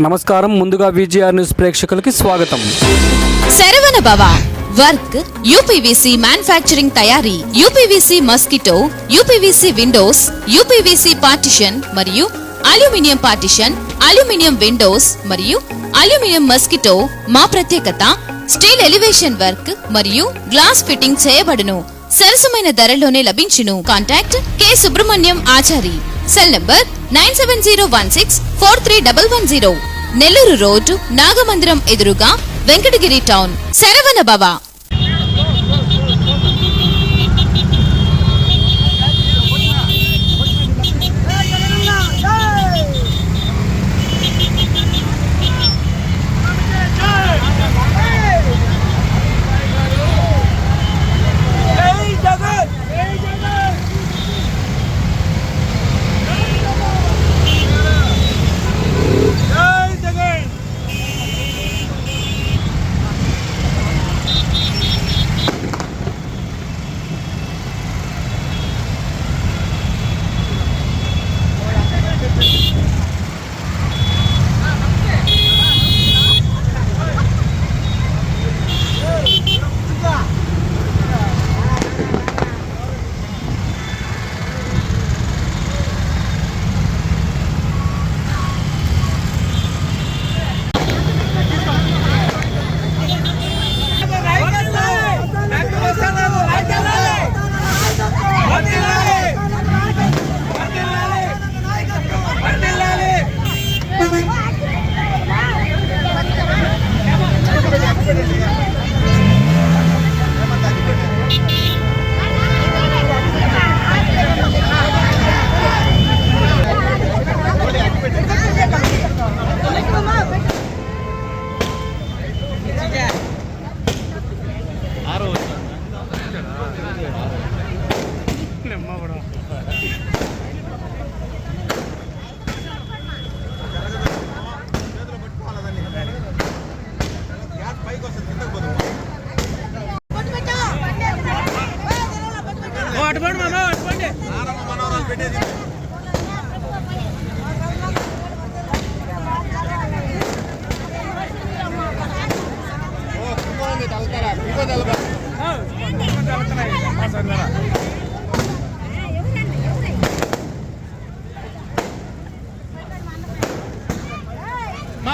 నమస్కారం. ముందుగా VGR news ప్రేక్షకులకి స్వాగతం. శరవణ భవ వర్క్ యూపీవీసీ మ్యానుఫ్యాక్చరింగ్ తయారీ, UPVC mosquito, UPVC Windows, UPVC partition మరియు అల్యూమినియం పార్టిషన్, అల్యూమినియం విండోస్ మరియు అల్యూమినియం మస్కిటో. మా ప్రత్యేకత స్టీల్ ఎలివేషన్ వర్క్ మరియు గ్లాస్ ఫిట్టింగ్ చేయబడును. సరసమైన ధరలోనే లభించును. Contact K Subrahmanyam Achari. Cell number 9706431110. Nellore road, Nagamandiram ఎదురుగా, వెంకటగిరి టౌన్. శరవణ భవ.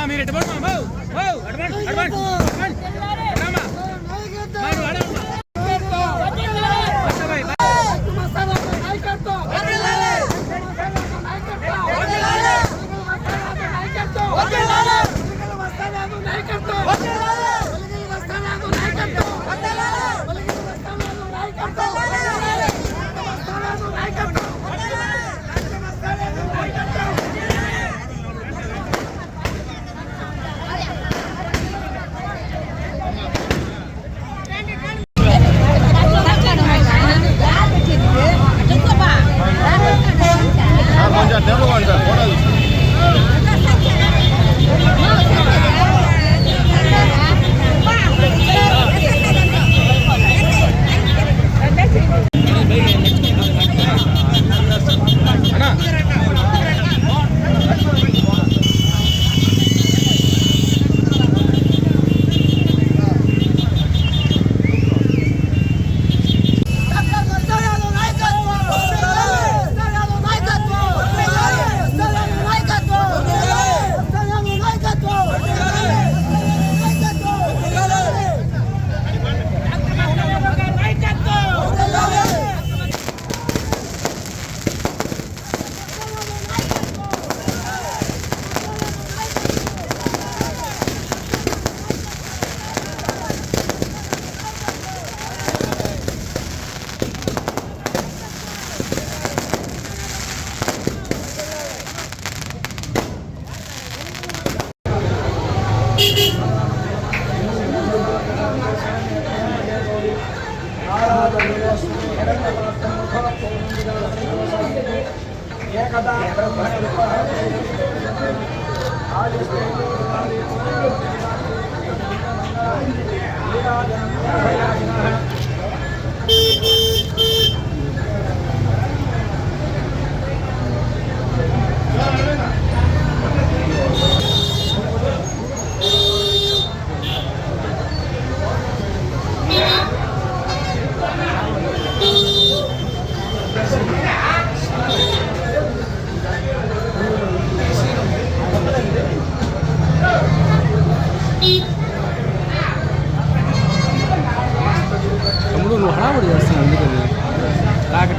మీరు ఎటువంటి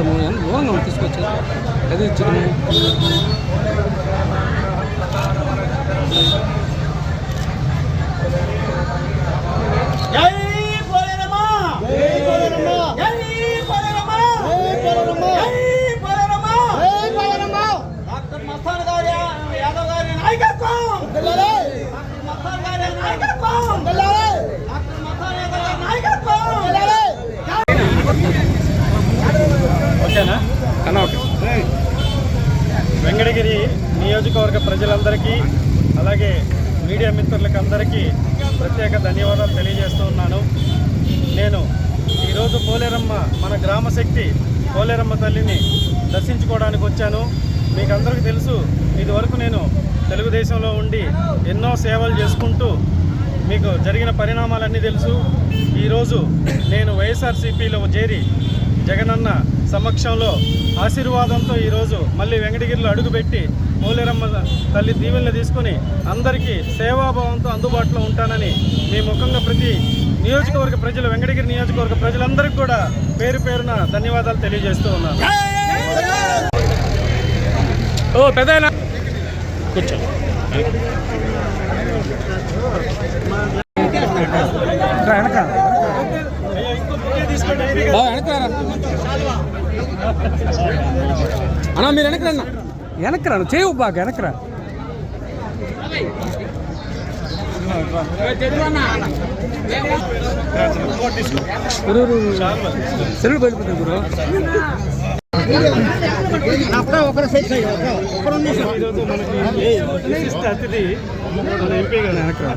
పెట్టము దూరంగా తీసుకొచ్చి అదే చికెన్ ఓకేనా కన్నా ఓకే. వెంకటగిరి నియోజకవర్గ ప్రజలందరికీ అలాగే మీడియా మిత్రులకి అందరికీ ప్రత్యేక ధన్యవాదాలు తెలియజేస్తూ ఉన్నాను. నేను ఈరోజు పోలేరమ్మ మన గ్రామశక్తి పోలేరమ్మ తల్లిని దర్శించుకోవడానికి వచ్చాను. మీకు అందరికీ తెలుసు, ఇదివరకు నేను తెలుగుదేశంలో ఉండి ఎన్నో సేవలు చేసుకుంటూ మీకు జరిగిన పరిణామాలన్నీ తెలుసు. ఈరోజు నేను వైఎస్ఆర్సీపీలో చేరి జగనన్న సమక్షంలో ఆశీర్వాదంతో ఈరోజు మళ్ళీ వెంకటగిరిలో అడుగుపెట్టి పోలేరమ్మ తల్లి దీవెనలు తీసుకొని అందరికీ సేవాభావంతో అందుబాటులో ఉంటానని మీ ముఖంగా ప్రతి నియోజకవర్గ ప్రజలు వెంకటగిరి నియోజకవర్గ ప్రజలందరికీ కూడా పేరు పేరున ధన్యవాదాలు తెలియజేస్తూ ఉన్నాను. ఓ పెద్ద కూర్చో. అన్నా మీరు వెనకరా అన్న, వెనకరా చేయవు బాగా వెనకరా. సెలవు వెళ్ళిపోతుంది గురు. ఈరోజు మనకి విశిష్ట అతిథి మన ఎంపీ గారు వెనకరా.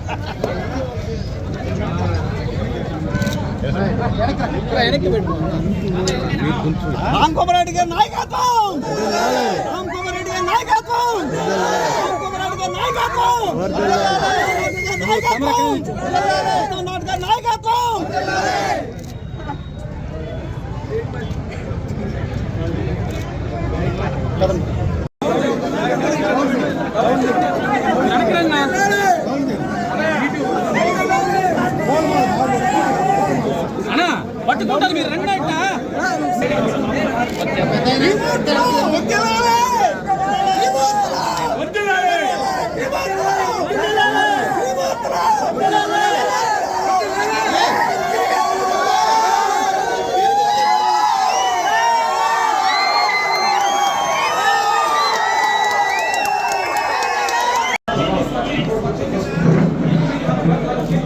రామ్ కుమార్ రెడ్డి గారి నాయకత్వం, రామ్ కుమార్ రెడ్డి గారి నాయకత్వం, రామ్ కుమార్ రెడ్డి గారి నాయకత్వం, నాయకత్వం. అన్నా పట్టుకుంటారు మీరు రండి అట్ట.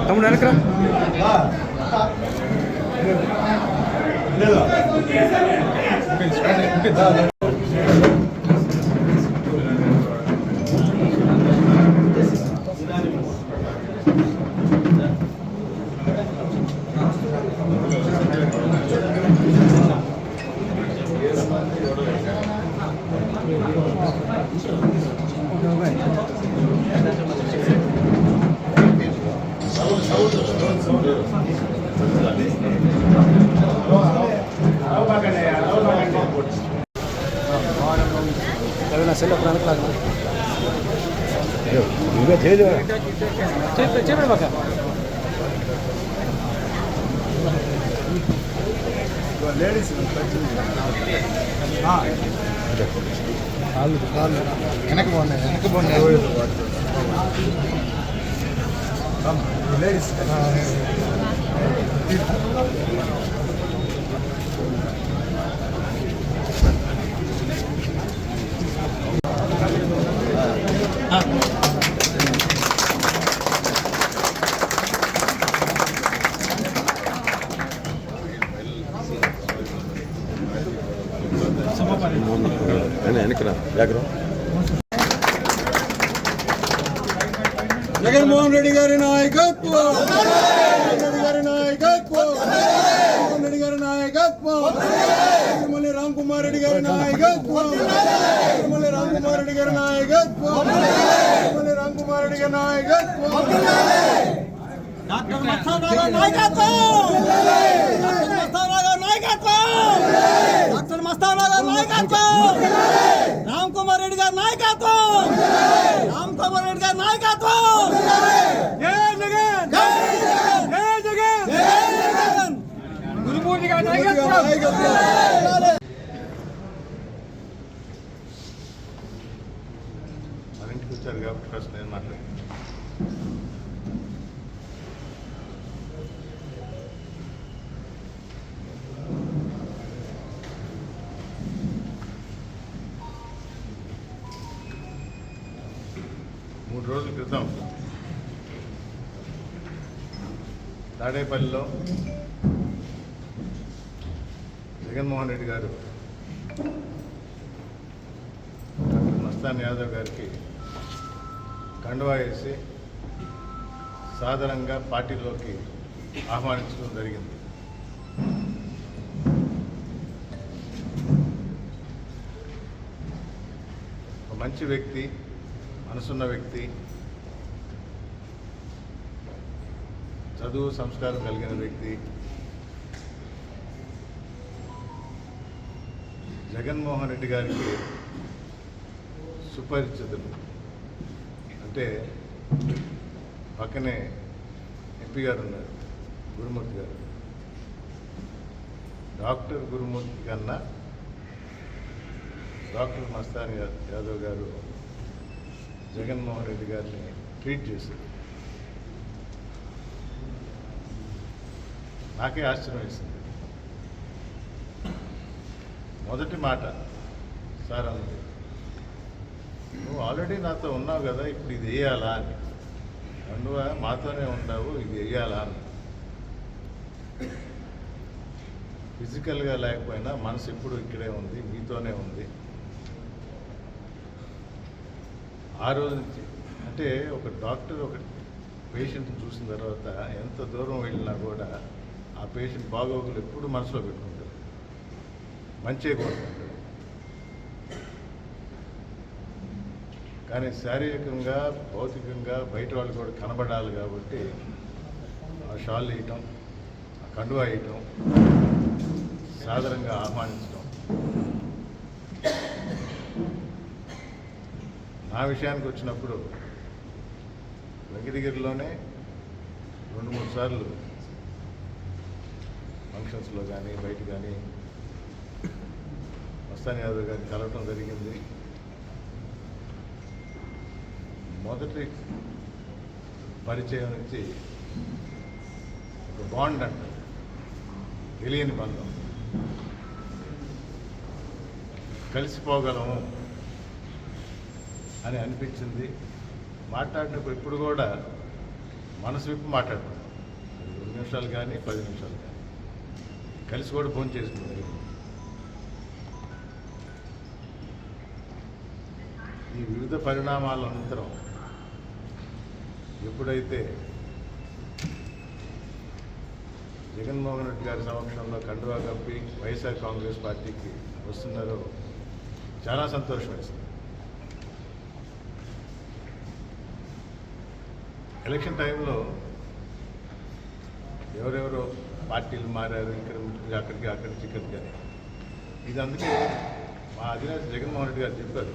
తమ్ముడు వెనకరా. సెల్ అప్పుడు వెనకలాగా చేయబడి బాగా. లేడీస్ వెనక బాగున్నాయి, వెనక బాగున్నాయి లేడీస్. జగన్మోహన్ రెడ్డి గారి నాయకత్వం, రెడ్డి గారి నాయకత్వం, జగన్మోహన్ రెడ్డి గారి నాయకత్వం, మళ్ళీ రామ్ కుమార్ రెడ్డి గారి నాయకత్వం, మళ్ళీ రామ్ కుమార్ రెడ్డి గారి నాయకత్వం, మళ్ళీ రామ్ కుమార్ రెడ్డి గారి నాయకత్వం, డాక్టర్ మస్తానరావు గారి నాయకత్వం, డాక్టర్ మస్తానరావు గారి నాయకత్వం, రామ్ కుమార్ రెడ్డి గారి నాయకత్వం, రామ్ కుమార్ రెడ్డి గారి నాయకత్వం. జై జగన్, జై జగన్, జై జగన్, గురుమూర్తి గారి నాయకత్వం. రోజుల క్రితం తాడేపల్లిలో జగన్మోహన్ రెడ్డి గారు డాక్టర్ మస్తాన్ యాదవ్ గారికి కండువా వేసి సాధారణంగా పార్టీలోకి ఆహ్వానించడం జరిగింది. ఒక మంచి వ్యక్తి, మనసున్న వ్యక్తి, చదువు సంస్కారం కలిగిన వ్యక్తి, జగన్మోహన్ రెడ్డి గారికి సుపరిచితులు. అంటే పక్కనే ఎంపీ గారు ఉన్నారు, గురుమూర్తి గారు. డాక్టర్ గురుమూర్తి కన్నా డాక్టర్ మస్తాన్ యాదవ్ గారు జగన్మోహన్ రెడ్డి గారిని ట్రీట్ చేశారు. నాకే ఆశ్చర్యం వేసింది. మొదటి మాట సార్ అన్నది, నువ్వు ఆల్రెడీ నాతో ఉన్నావు కదా, ఇప్పుడు ఇది వేయాలా అని. నువ్వు మాతోనే ఉన్నావు, ఇది వేయాలా అని. ఫిజికల్గా లేకపోయినా మనసు ఎప్పుడు ఇక్కడే ఉంది, మీతోనే ఉంది. ఆ రోజు నుంచి అంటే ఒక డాక్టర్ ఒక పేషెంట్ని చూసిన తర్వాత ఎంత దూరం వెళ్ళినా కూడా ఆ పేషెంట్ బాగోగులు ఎప్పుడు మనసులో పెట్టుకుంటారు, మంచిగా కోరుకుంటారు. కానీ శారీరకంగా భౌతికంగా బయట వాళ్ళు కూడా కనబడాలి కాబట్టి ఆ షాల్ వేయటం, ఆ కండువా వేయటం, సాధారణంగా ఆహ్వానించడం. నా విషయానికి వచ్చినప్పుడు వెంకటగిరిలోనే 2-3 సార్లు ఫంక్షన్స్లో కానీ బయట కానీ మస్తాన్ యాదవ్ గారిని కలవటం జరిగింది. మొదటి పరిచయం నుంచి ఒక బాండ్ అంటారు, తెలియని బంధం, కలిసిపోగలము అని అనిపించింది. మాట్లాడినప్పుడు ఇప్పుడు కూడా మనసు విప్పి మాట్లాడుతున్నాం. 2 నిమిషాలు కానీ 10 నిమిషాలు కానీ కలిసి కూడా ఫోన్ చేసుకున్నారు. ఈ వివిధ పరిణామాల అనంతరం ఎప్పుడైతే జగన్మోహన్ రెడ్డి గారి సమక్షంలో కండువా కప్పి వైఎస్ఆర్ కాంగ్రెస్ పార్టీకి వస్తున్నారో చాలా సంతోషం వేస్తుంది. ఎలక్షన్ టైంలో ఎవరెవరో పార్టీలు మారారు, అక్కడికి ఇక్కడికి అని. ఇది అందుకే మా అధినేత జగన్మోహన్ రెడ్డి గారు చెప్పారు,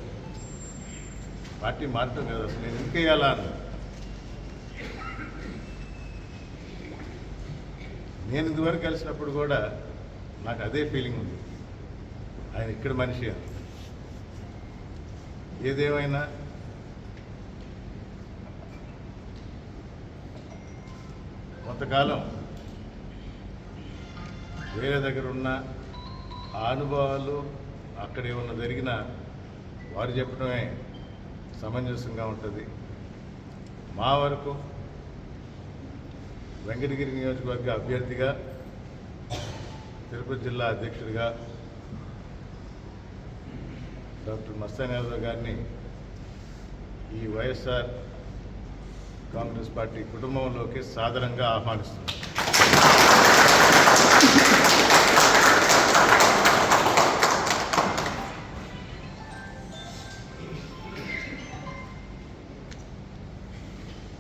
పార్టీ మారటం కదా, అసలు నేను ఎందుకు వేయాలా అని. నేను ఇదివరకు కలిసినప్పుడు కూడా నాకు అదే ఫీలింగ్ ఉంది, ఆయన ఇక్కడ మనిషి అని. ఏదేమైనా కొంతకాలం వేరే దగ్గర ఉన్న ఆ అనుభవాలు అక్కడ ఏమన్నా జరిగినా వారు చెప్పడమే సమంజసంగా ఉంటుంది. మా వరకు వెంకటగిరి నియోజకవర్గ అభ్యర్థిగా, తిరుపతి జిల్లా అధ్యక్షుడిగా డాక్టర్ మస్తాన్ యాదవ్ గారిని ఈ వైఎస్ఆర్ కాంగ్రెస్ పార్టీ కుటుంబంలోకి సాదరంగా ఆహ్వానిస్తున్నారు.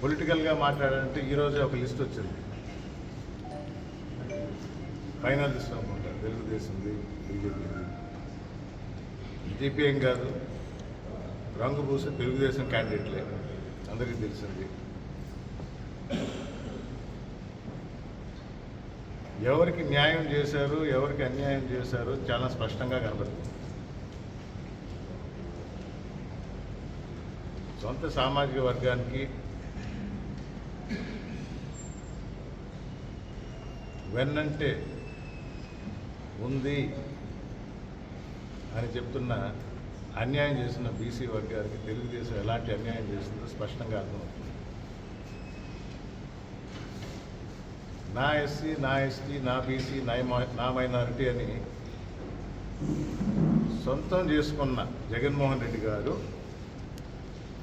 పొలిటికల్గా మాట్లాడాలంటే ఈరోజే ఒక లిస్ట్ వచ్చింది, ఫైనల్ లిస్ట్ అనుకుంటా. తెలుగుదేశంది, బీజేపీ ఏం కాదు, రంగు పూసే తెలుగుదేశం క్యాండిడేట్లే, అందరికీ తెలిసింది. ఎవరికి న్యాయం చేశారు, ఎవరికి అన్యాయం చేశారు చాలా స్పష్టంగా కనబడుతుంది. సొంత సామాజిక వర్గానికి వెన్నంటే ఉంది అని చెప్తున్న అన్యాయం చేసిన బీసీ వర్గానికి తెలుగుదేశం ఎలాంటి అన్యాయం చేస్తుందో స్పష్టంగా అర్థమవుతుంది. నా ఎస్సీ, నా ఎస్టీ, నా బీసీ, నా మైనారిటీ అని సొంతం చేసుకున్న జగన్మోహన్ రెడ్డి గారు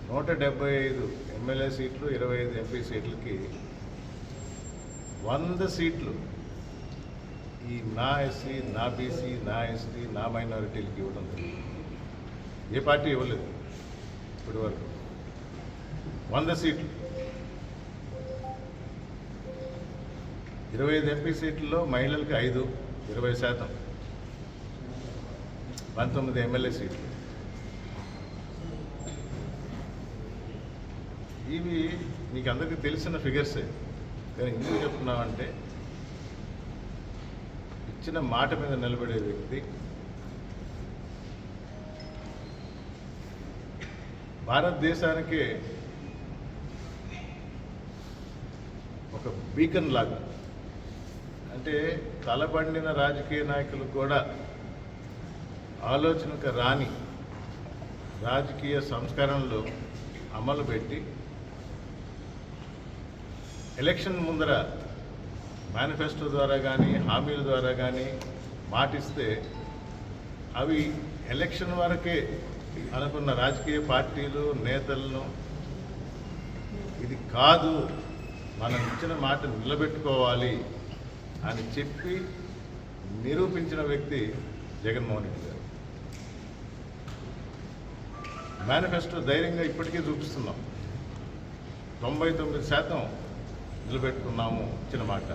175 ఎమ్మెల్యే సీట్లు, 25 ఎంపీ సీట్లకి 100 సీట్లు ఈ నా ఎస్సీ, నా బీసీ, నా ఎస్టీ, నా మైనారిటీలకి ఇవ్వడం జరిగింది. ఏ పార్టీ ఇవ్వలేదు ఇప్పటి వరకు. 100 సీట్లు, 25 ఎంపీ సీట్లలో మహిళలకి 5, 20%, 19 ఎమ్మెల్యే సీట్లు. ఇవి మీకు అందరికీ తెలిసిన ఫిగర్సే. కానీ ఎందుకు చెప్తున్నామంటే ఇచ్చిన మాట మీద నిలబడే వ్యక్తి, భారతదేశానికే ఒక బీకన్ లాగా, అంటే తలబండిన రాజకీయ నాయకులకు కూడా ఆలోచనకు రాని రాజకీయ సంస్కరణలు అమలు పెట్టి ఎలక్షన్ ముందర మేనిఫెస్టో ద్వారా కానీ హామీల ద్వారా కానీ మాటిస్తే అవి ఎలక్షన్ వరకే అనుకున్న రాజకీయ పార్టీలు నేతలను ఇది కాదు, మనం ఇచ్చిన మాట నిలబెట్టుకోవాలి అని చెప్పి నిరూపించిన వ్యక్తి జగన్మోహన్ రెడ్డి గారు. మేనిఫెస్టో ధైర్యంగా ఇప్పటికీ చూపిస్తున్నాం. 99% నిలబెట్టుకున్నాము ఇచ్చిన మాట.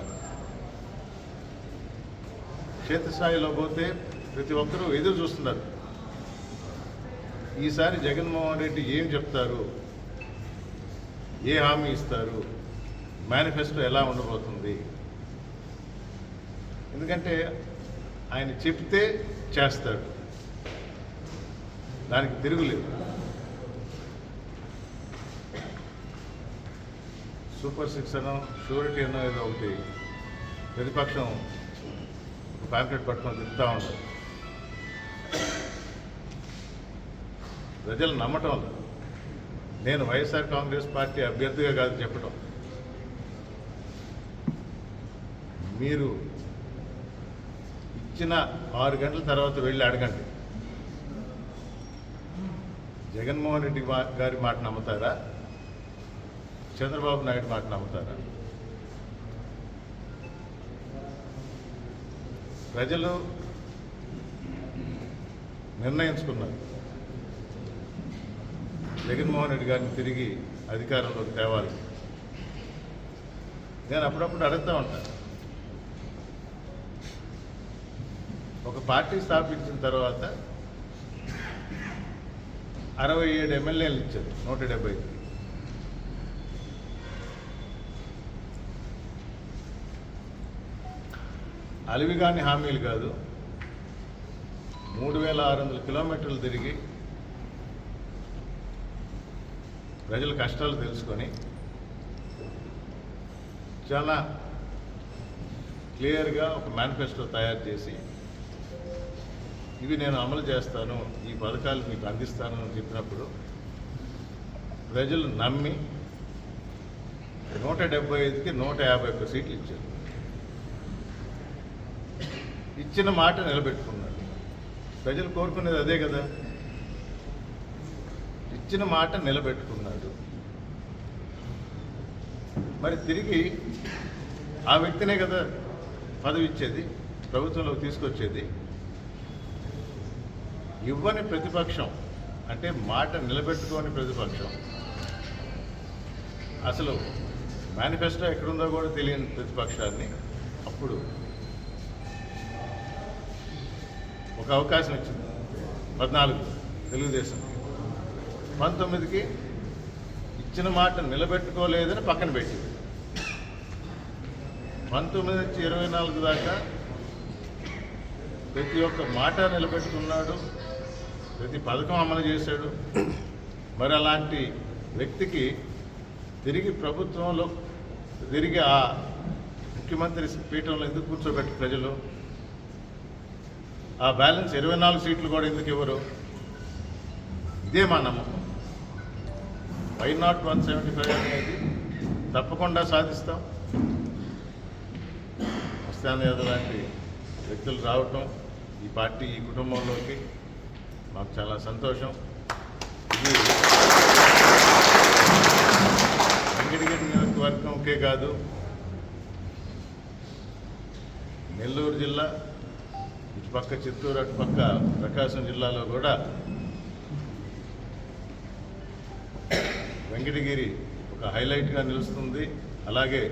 క్షేత్రస్థాయిలో పోతే ప్రతి ఒక్కరూ ఎదురు చూస్తున్నారు. ఈసారి జగన్మోహన్ రెడ్డి ఏం చెప్తారు, ఏ హామీ ఇస్తారు, మేనిఫెస్టో ఎలా ఉండబోతుంది. ఎందుకంటే ఆయన చెప్తే చేస్తాడు, దానికి తిరుగులేదు. సూపర్ 6 అనో షూరిటీ అనో ఏదో ఒకటి ప్రతిపక్షం ఒక ప్యాంప్లెట్ పట్టుకొని తిరుగుతూ ఉంటారు. ప్రజలు నమ్మటం లేదు. నేను వైఎస్ఆర్ కాంగ్రెస్ పార్టీ అభ్యర్థిగా కాదు చెప్పటం, మీరు ఇచ్చిన 6 గంటల తర్వాత వెళ్ళి అడగండి, జగన్మోహన్ రెడ్డి గారి మాట నమ్ముతారా, చంద్రబాబు నాయుడు మాట నమ్ముతారా? ప్రజలు నిర్ణయించుకున్నారు జగన్మోహన్ రెడ్డి గారిని తిరిగి అధికారంలోకి తేవాలి. నేను అప్పుడప్పుడు అడుగుతూ ఉంటాను, ఒక పార్టీ స్థాపించిన తర్వాత 67 ఎమ్మెల్యేలు ఇచ్చారు 175. అలివిగాని హామీలు కాదు, 3600 కిలోమీటర్లు తిరిగి ప్రజల కష్టాలు తెలుసుకొని చాలా క్లియర్గా ఒక మేనిఫెస్టో తయారు చేసి ఇవి నేను అమలు చేస్తాను, ఈ పథకాలు మీకు అందిస్తాను అని చెప్పినప్పుడు ప్రజలు నమ్మి 175కి 151 సీట్లు ఇచ్చారు. ఇచ్చిన మాట నిలబెట్టుకున్నాడు. ప్రజలు కోరుకునేది అదే కదా, ఇచ్చిన మాట నిలబెట్టుకున్నాడు. మరి తిరిగి ఆ వ్యక్తినే కదా పదవి ఇచ్చేది, ప్రభుత్వంలోకి తీసుకొచ్చేది. ఇవ్వని ప్రతిపక్షం, అంటే మాట నిలబెట్టుకోని ప్రతిపక్షం, అసలు మేనిఫెస్టో ఎక్కడుందో కూడా తెలియని ప్రతిపక్షాన్ని అప్పుడు ఒక అవకాశం ఇచ్చింది. 14 తెలుగుదేశం, 19కి ఇచ్చిన మాట నిలబెట్టుకోలేదని పక్కన పెట్టింది. 19 నుంచి 24 దాకా ప్రతి ఒక్క మాట నిలబెట్టుకున్నాడు, ప్రతి పథకం అమలు చేశాడు. మరి అలాంటి వ్యక్తికి తిరిగి ప్రభుత్వంలో తిరిగి ఆ ముఖ్యమంత్రి పీఠంలో ఎందుకు కూర్చోబెట్టి ప్రజలు ఆ బ్యాలెన్స్ 24 సీట్లు కూడా ఎందుకు ఇవ్వరు? ఇదే మా నమ్మకం. వై నాట్ 175 అనేది తప్పకుండా సాధిస్తాం. మస్తాన్ యాదవ్ లాంటి వ్యక్తులు రావటం ఈ పార్టీ ఈ కుటుంబంలోకి మాకు చాలా సంతోషం. ఇది వెంకటగిరి నియోజకవర్గంకే కాదు, నెల్లూరు జిల్లా, ఇటుపక్క చిత్తూరు, అటుపక్క ప్రకాశం జిల్లాలో కూడా వెంకటగిరి ఒక హైలైట్గా నిలుస్తుంది. అలాగే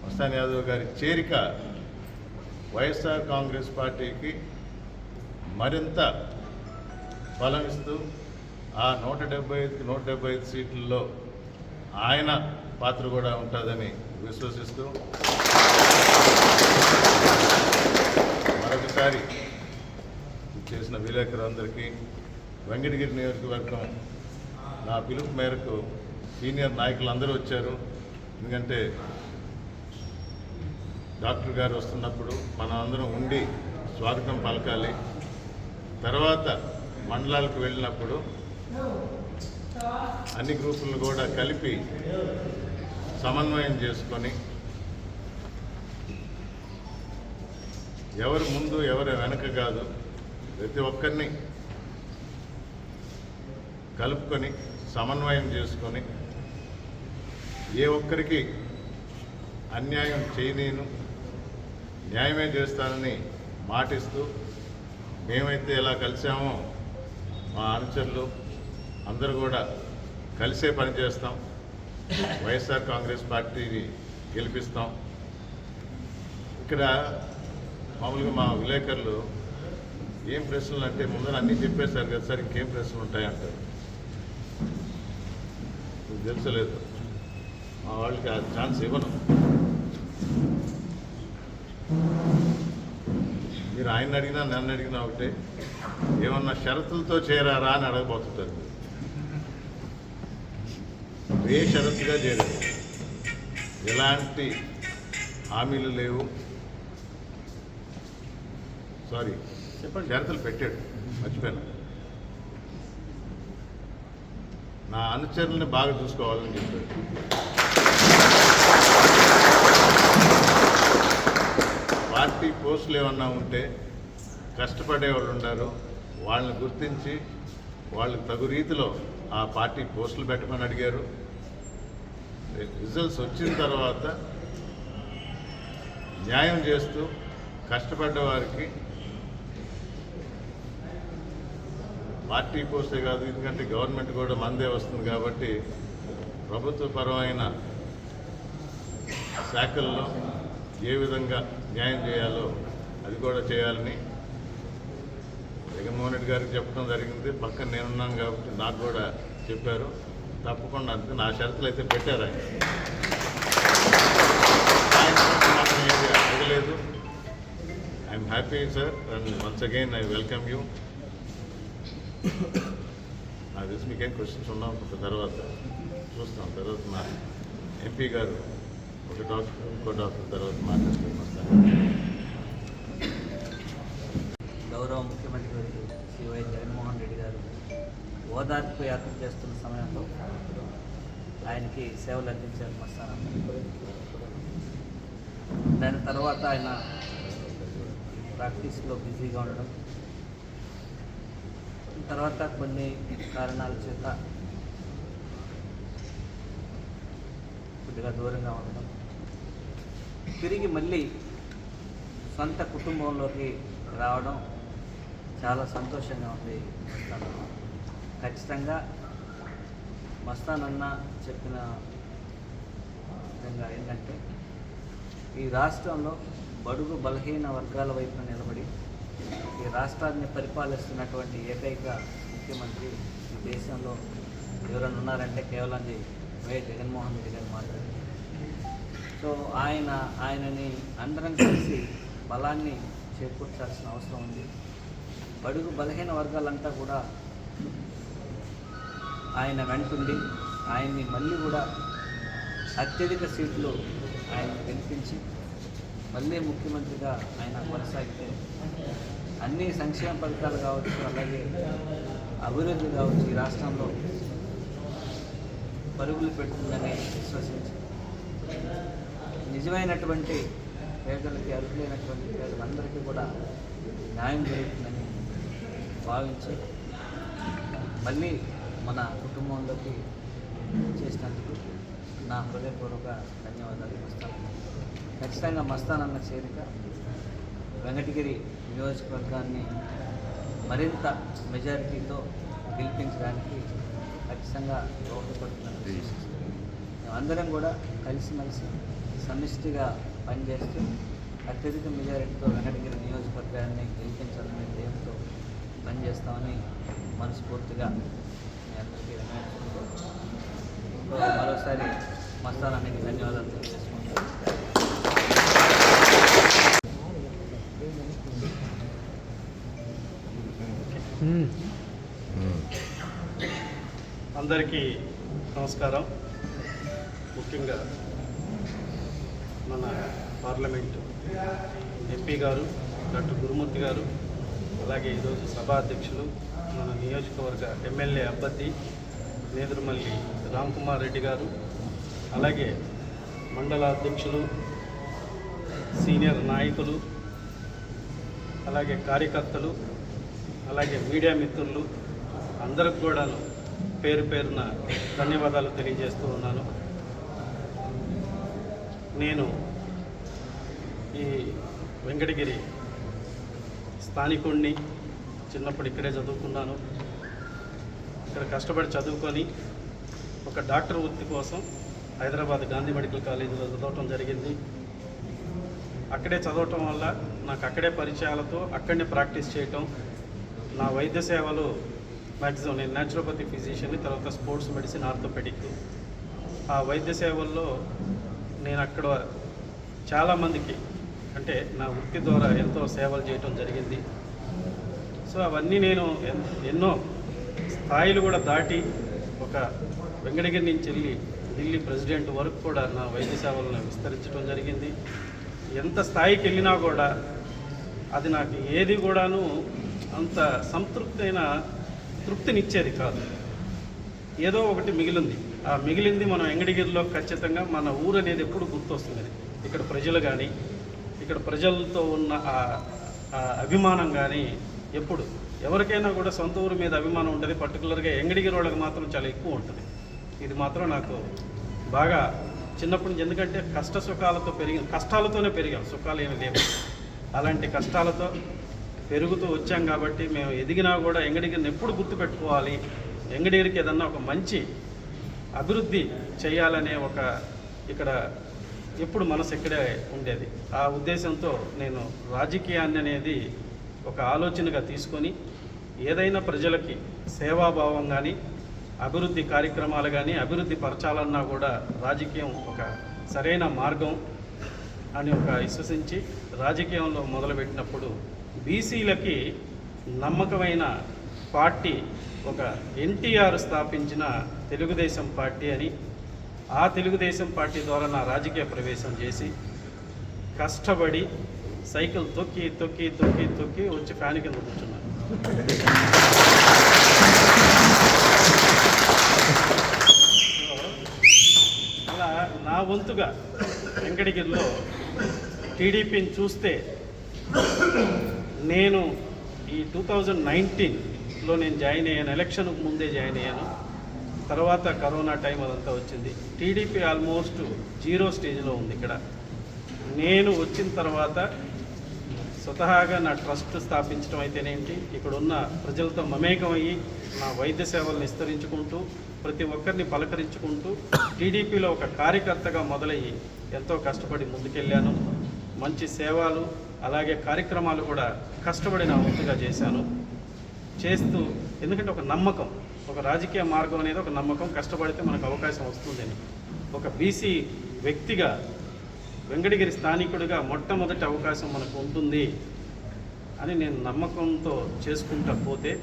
మస్తాన్ యాదవ్ గారి చేరిక వైఎస్ఆర్ కాంగ్రెస్ పార్టీకి మరింత బలమిస్తూ ఆ 175 సీట్లలో ఆయన పాత్ర కూడా ఉంటుందని విశ్వసిస్తూ మరొకసారి చేసిన విలేకరులందరికీ, వెంకటగిరి నియోజకవర్గం నా పిలుపు మేరకు సీనియర్ నాయకులు అందరూ వచ్చారు. ఎందుకంటే డాక్టర్ గారు వస్తున్నప్పుడు మనం అందరం ఉండి స్వాగతం పలకాలి. తర్వాత మండలాలకు వెళ్ళినప్పుడు అన్ని గ్రూపులను కూడా కలిపి సమన్వయం చేసుకొని ఎవరు ముందు ఎవరు వెనక కాదు, ప్రతి ఒక్కరిని కలుపుకొని సమన్వయం చేసుకొని ఏ ఒక్కరికి అన్యాయం చేయలేను, న్యాయమే చేస్తానని మాటిస్తూ మేమైతే ఎలా కలిసామో మా అనుచరులు అందరూ కూడా కలిసే పనిచేస్తాం. వైఎస్ఆర్ కాంగ్రెస్ పార్టీని గెలిపిస్తాం. ఇక్కడ మామూలుగా మా విలేకరులు ఏం ప్రశ్నలు అంటే ముందర అన్నీ చెప్పేశారు కదా సార్, ఇంకేం ప్రశ్నలు ఉంటాయంటారు. మీకు తెలుసలేదు, మా వాళ్ళకి ఆ ఛాన్స్ ఇవ్వను. మీరు ఆయన అడిగినా నన్ను అడిగినా ఒకటే, ఏమన్నా షరతులతో చేరారా అని అడగబోతుంటారు. ఏ షరతుగా చేరారు, ఎలాంటి హామీలు లేవు. సారీ చెప్పండి, షరతులు పెట్టాడు, మర్చిపోయాను. నా అనుచరుల్ని బాగా చూసుకోవాలని చెప్పాడు. పార్టీ పోస్టులు ఏమన్నా ఉంటే కష్టపడే వాళ్ళు ఉన్నారు, వాళ్ళని గుర్తించి వాళ్ళకి తగు రీతిలో ఆ పార్టీ పోస్టులు పెట్టమని అడిగారు. రిజల్ట్స్ వచ్చిన తర్వాత న్యాయం చేస్తూ కష్టపడ్డ వారికి పార్టీ పోస్టే కాదు, ఎందుకంటే గవర్నమెంట్ కూడా మందే వస్తుంది కాబట్టి ప్రభుత్వపరమైన శాఖల్లో ఏ విధంగా న్యాయం చేయాలో అది కూడా చేయాలని జగన్మోహన్ రెడ్డి గారికి చెప్పడం జరిగింది. పక్కన నేనున్నాను కాబట్టి నాకు కూడా చెప్పారు. తప్పకుండా అంతే, నా షరతులు అయితే పెట్టారు ఆయన. ఏది అడగలేదు. I'm happy sir, and once again I welcome you. నాకు తెలిసి మీకేం క్వశ్చన్స్ ఉన్నాం తర్వాత చూస్తాం. తర్వాత మా ఎంపీ గారు ఒక డాక్టర్ ఇంకో డాక్టర్ తర్వాత మాట్లాడుతున్నాం. గౌరవ ముఖ్యమంత్రి శ్రీ వైఎస్ జగన్మోహన్ రెడ్డి గారు ఓదార్పు యాత్ర చేస్తున్న సమయంలో ఆయనకి సేవలు అందించారు మస్తాన్. దాని తర్వాత ఆయన ప్రాక్టీస్లో బిజీగా ఉండడం, తర్వాత కొన్ని కారణాల చేత కొద్దిగా దూరంగా ఉండడం, తిరిగి మళ్ళీ సొంత కుటుంబంలోకి రావడం చాలా సంతోషంగా ఉంది. ఖచ్చితంగా మస్తాన్ అన్న చెప్పిన విధంగా ఏంటంటే ఈ రాష్ట్రంలో బడుగు బలహీన వర్గాల వైపు నిలబడి ఈ రాష్ట్రాన్ని పరిపాలిస్తున్నటువంటి ఏకైక ముఖ్యమంత్రి ఈ దేశంలో ఎవరైనా ఉన్నారంటే కేవలం వైఎస్ జగన్మోహన్ రెడ్డి గారు మాత్రమే. సో ఆయనని అందరం కలిసి బలాన్ని చేకూర్చాల్సిన అవసరం ఉంది. బడుగు బలహీన వర్గాలంతా కూడా ఆయన వెంటుండి ఆయన్ని మళ్ళీ కూడా అత్యధిక సీట్లు ఆయన గెలిపించి మళ్ళీ ముఖ్యమంత్రిగా ఆయన కొనసాగితే అన్ని సంక్షేమ పథకాలు కావచ్చు, అలాగే అభివృద్ధి కావచ్చు ఈ రాష్ట్రంలో పరుగులు పెడుతుందని విశ్వసించి నిజమైనటువంటి పేదలకి అర్హులైనటువంటి పేదలందరికీ కూడా న్యాయం జరుగుతుందని భావించి మళ్ళీ మన కుటుంబంలోకి చేసినందుకు నా హృదయపూర్వక ధన్యవాదాలు. ఖచ్చితంగా మస్తానన్న చేరిక వెంకటగిరి నియోజకవర్గాన్ని మరింత మెజారిటీతో గెలిపించడానికి ఖచ్చితంగా దోహదపడుతుందని మేమందరం కూడా కలిసిమెలిసి సమిష్టిగా పనిచేస్తూ అత్యధిక మెజారిటీతో వెంకటగిరి నియోజకవర్గాన్ని గెలిపించాలనే ధ్యేయంతో పనిచేస్తామని మనస్ఫూర్తిగా మీ అందరికీ మరోసారి మస్తానానికి ధన్యవాదాలు తెలియజేసుకుంటాను. అందరికీ నమస్కారం. ముఖ్యంగా మన పార్లమెంటు ఎంపీ గారు డాక్టర్ గురుమూర్తి గారు, అలాగే ఈరోజు సభా అధ్యక్షులు మన నియోజకవర్గ ఎమ్మెల్యే అభ్యర్థి నేదురుమల్లి రామ్కుమార్ రెడ్డి గారు, అలాగే మండల అధ్యక్షులు, సీనియర్ నాయకులు, అలాగే కార్యకర్తలు, అలాగే మీడియా మిత్రులు అందరికి కూడా పేరు పేరున ధన్యవాదాలు తెలియజేస్తూ ఉన్నాను. నేను ఈ వెంకటగిరి స్థానికుడిని, చిన్నప్పుడు ఇక్కడే చదువుకున్నాను. ఇక్కడ కష్టపడి చదువుకొని ఒక డాక్టర్ వృత్తి కోసం హైదరాబాద్ గాంధీ మెడికల్ కాలేజీలో చదవటం జరిగింది. అక్కడే చదవటం వల్ల నాకు అక్కడే పరిచయాలతో అక్కడనే ప్రాక్టీస్ చేయటం, నా వైద్య సేవలు మ్యాక్సిమం నేను న్యాచురోపతి ఫిజిషియన్, తర్వాత స్పోర్ట్స్ మెడిసిన్, ఆర్థోపెడిక్. ఆ వైద్య సేవల్లో నేను అక్కడ చాలామందికి అంటే నా వృత్తి ద్వారా ఎంతో సేవలు చేయటం జరిగింది. సో అవన్నీ నేను ఎన్నో స్థాయిలు కూడా దాటి ఒక వెంకటగిరి నుంచి వెళ్ళి ఢిల్లీ ప్రెసిడెంట్ వరకు కూడా నా వైద్య సేవలను విస్తరించడం జరిగింది. ఎంత స్థాయికి వెళ్ళినా కూడా అది నాకు ఏది కూడాను అంత తృప్తినిచ్చేది కాదు. ఏదో ఒకటి మిగిలింది. ఆ మిగిలింది మనం వెంకటగిరిలో ఖచ్చితంగా మన ఊరు అనేది ఎప్పుడు గుర్తొస్తుంది. ఇక్కడ ప్రజలు కానీ, ఇక్కడ ప్రజలతో ఉన్న అభిమానం కానీ ఎప్పుడు ఎవరికైనా కూడా సొంత ఊరు మీద అభిమానం ఉంటుంది. పర్టికులర్గా వెంకటగిరి వాళ్ళకి మాత్రం చాలా ఎక్కువ ఉంటుంది. ఇది మాత్రం నాకు బాగా చిన్నప్పటి నుంచి, ఎందుకంటే కష్టాలతోనే పెరిగాం, సుఖాలు ఏమి లేవు. అలాంటి కష్టాలతో పెరుగుతూ వచ్చాం కాబట్టి మేము ఎదిగినా కూడా వెంకటగిరిని ఎప్పుడు గుర్తుపెట్టుకోవాలి, వెంకటగిరికి ఏదన్నా ఒక మంచి అభివృద్ధి చేయాలనే ఒక ఇక్కడ ఎప్పుడు మనసు ఇక్కడే ఉండేది. ఆ ఉద్దేశంతో నేను రాజకీయాన్ని అనేది ఒక ఆలోచనగా తీసుకొని ఏదైనా ప్రజలకి సేవాభావం కానీ, అభివృద్ధి కార్యక్రమాలు కానీ అభివృద్ధి పరచాలన్నా కూడా రాజకీయం ఒక సరైన మార్గం అని ఒక విశ్వసించి రాజకీయంలో మొదలుపెట్టినప్పుడు బీసీలకి నమ్మకమైన పార్టీ ఒక ఎన్టీఆర్ స్థాపించిన తెలుగుదేశం పార్టీ అని, ఆ తెలుగుదేశం పార్టీ ద్వారా నా రాజకీయ ప్రవేశం చేసి కష్టపడి సైకిల్ తొక్కి తొక్కి తొక్కి తొక్కి వచ్చి ఫ్యాన్ కింద కూర్చున్నాను. అలా నా వంతుగా వెంకటగిరిలో టీడీపీని చూస్తే నేను ఈ 2019లో నేను జాయిన్ అయ్యాను. ఎలక్షన్కు ముందే జాయిన్ అయ్యాను. తర్వాత కరోనా టైం అదంతా వచ్చింది. టీడీపీ ఆల్మోస్ట్ 0 స్టేజ్లో ఉంది. ఇక్కడ నేను వచ్చిన తర్వాత స్వతహాగా నా ట్రస్ట్ స్థాపించడం అయితేనేంటి, ఇక్కడ ఉన్న ప్రజలతో మమేకమయ్యి నా వైద్య సేవలను విస్తరించుకుంటూ ప్రతి ఒక్కరిని పలకరించుకుంటూ టీడీపీలో ఒక కార్యకర్తగా మొదలయ్యి ఎంతో కష్టపడి ముందుకెళ్ళాను. మంచి సేవలు అలాగే కార్యక్రమాలు కూడా కష్టపడి నా వంతుగా చేస్తూ, ఎందుకంటే ఒక నమ్మకం, ఒక రాజకీయ మార్గం అనేది ఒక నమ్మకం. కష్టపడితే మనకు అవకాశం వస్తుందని ఒక బీసీ వ్యక్తిగా, వెంకటగిరి స్థానికుడిగా మొట్టమొదటి అవకాశం మనకు ఉంటుంది అని నేను నమ్మకంతో చేసుకుంటా పోతే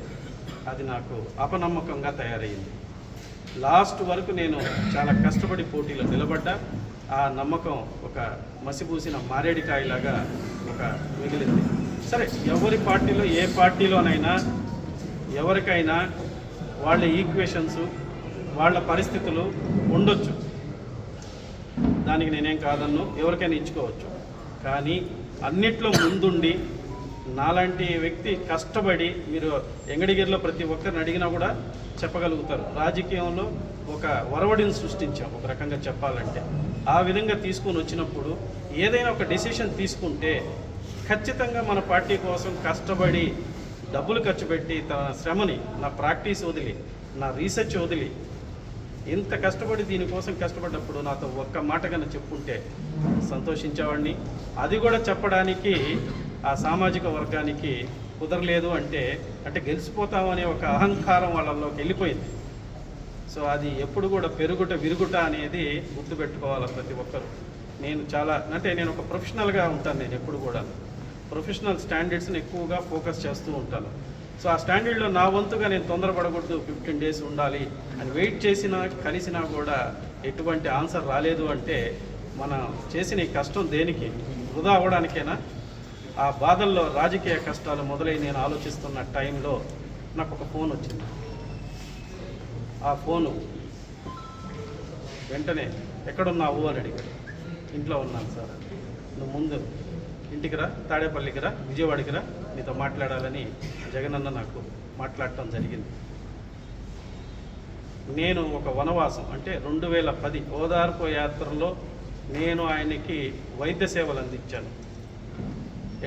అది నాకు అపనమ్మకంగా తయారయ్యింది. లాస్ట్ వరకు నేను చాలా కష్టపడి పోటీలో నిలబడ్డా. ఆ నమ్మకం ఒక మసిపూసిన మారేడికాయలాగా ఒక మిగిలింది. సరే, ఎవరి పార్టీలో ఏ పార్టీలోనైనా ఎవరికైనా వాళ్ళ ఈక్వేషన్స్, వాళ్ళ పరిస్థితులు ఉండొచ్చు, దానికి నేనేం కాదన్ను, ఎవరికైనా ఇచ్చుకోవచ్చు. కానీ అన్నిట్లో ముందుండి నాలాంటి వ్యక్తి కష్టపడి, మీరు ఎంగడిగిరిలో ప్రతి ఒక్కరిని అడిగినా కూడా చెప్పగలుగుతారు, రాజకీయంలో ఒక ఒరవడిని సృష్టించాం ఒక రకంగా చెప్పాలంటే. ఆ విధంగా తీసుకొని వచ్చినప్పుడు ఏదైనా ఒక డెసిషన్ తీసుకుంటే ఖచ్చితంగా మన పార్టీ కోసం కష్టపడి డబ్బులు ఖర్చు పెట్టి తన శ్రమని, నా ప్రాక్టీస్ వదిలి, నా రీసెర్చ్ వదిలి ఇంత కష్టపడి దీనికోసం కష్టపడ్డప్పుడు నాతో ఒక్క మాట కన్నా చెప్పుంటే సంతోషించేవాడిని. అది కూడా చెప్పడానికి ఆ సామాజిక వర్గానికి కుదరలేదు అంటే గెలిచిపోతామనే ఒక అహంకారం వాళ్ళలోకి వెళ్ళిపోయింది. సో అది ఎప్పుడు కూడా పెరుగుట విరుగుట అనేది గుర్తుపెట్టుకోవాలి ప్రతి ఒక్కరు. నేను నేను ఒక ప్రొఫెషనల్గా ఉంటాను. నేను ఎప్పుడు కూడా ప్రొఫెషనల్ స్టాండర్డ్స్ని ఎక్కువగా ఫోకస్ చేస్తూ ఉంటాను. సో ఆ స్టాండర్డ్లో నా వంతుగా నేను తొందరపడకూడదు, 15 days ఉండాలి అని వెయిట్ చేసినా కలిసినా కూడా ఎటువంటి ఆన్సర్ రాలేదు అంటే మనం చేసిన ఈ కష్టం దేనికి, వృధా అవ్వడానికేనా? ఆ బాధల్లో రాజకీయ కష్టాలు మొదలై నేను ఆలోచిస్తున్న టైంలో నాకు ఒక ఫోన్ వచ్చింది. ఆ ఫోను వెంటనే ఎక్కడున్నావు అని అడిగాడు. ఇంట్లో ఉన్నాను సార్. నువ్వు ముందు ఇంటికి రా, తాడేపల్లికి రా, విజయవాడకి రా, నీతో మాట్లాడాలని జగనన్న నాకు మాట్లాడటం జరిగింది. నేను ఒక వనవాసం అంటే 2010 ఓదార్పు యాత్రలో నేను ఆయనకి వైద్య సేవలు అందించాను.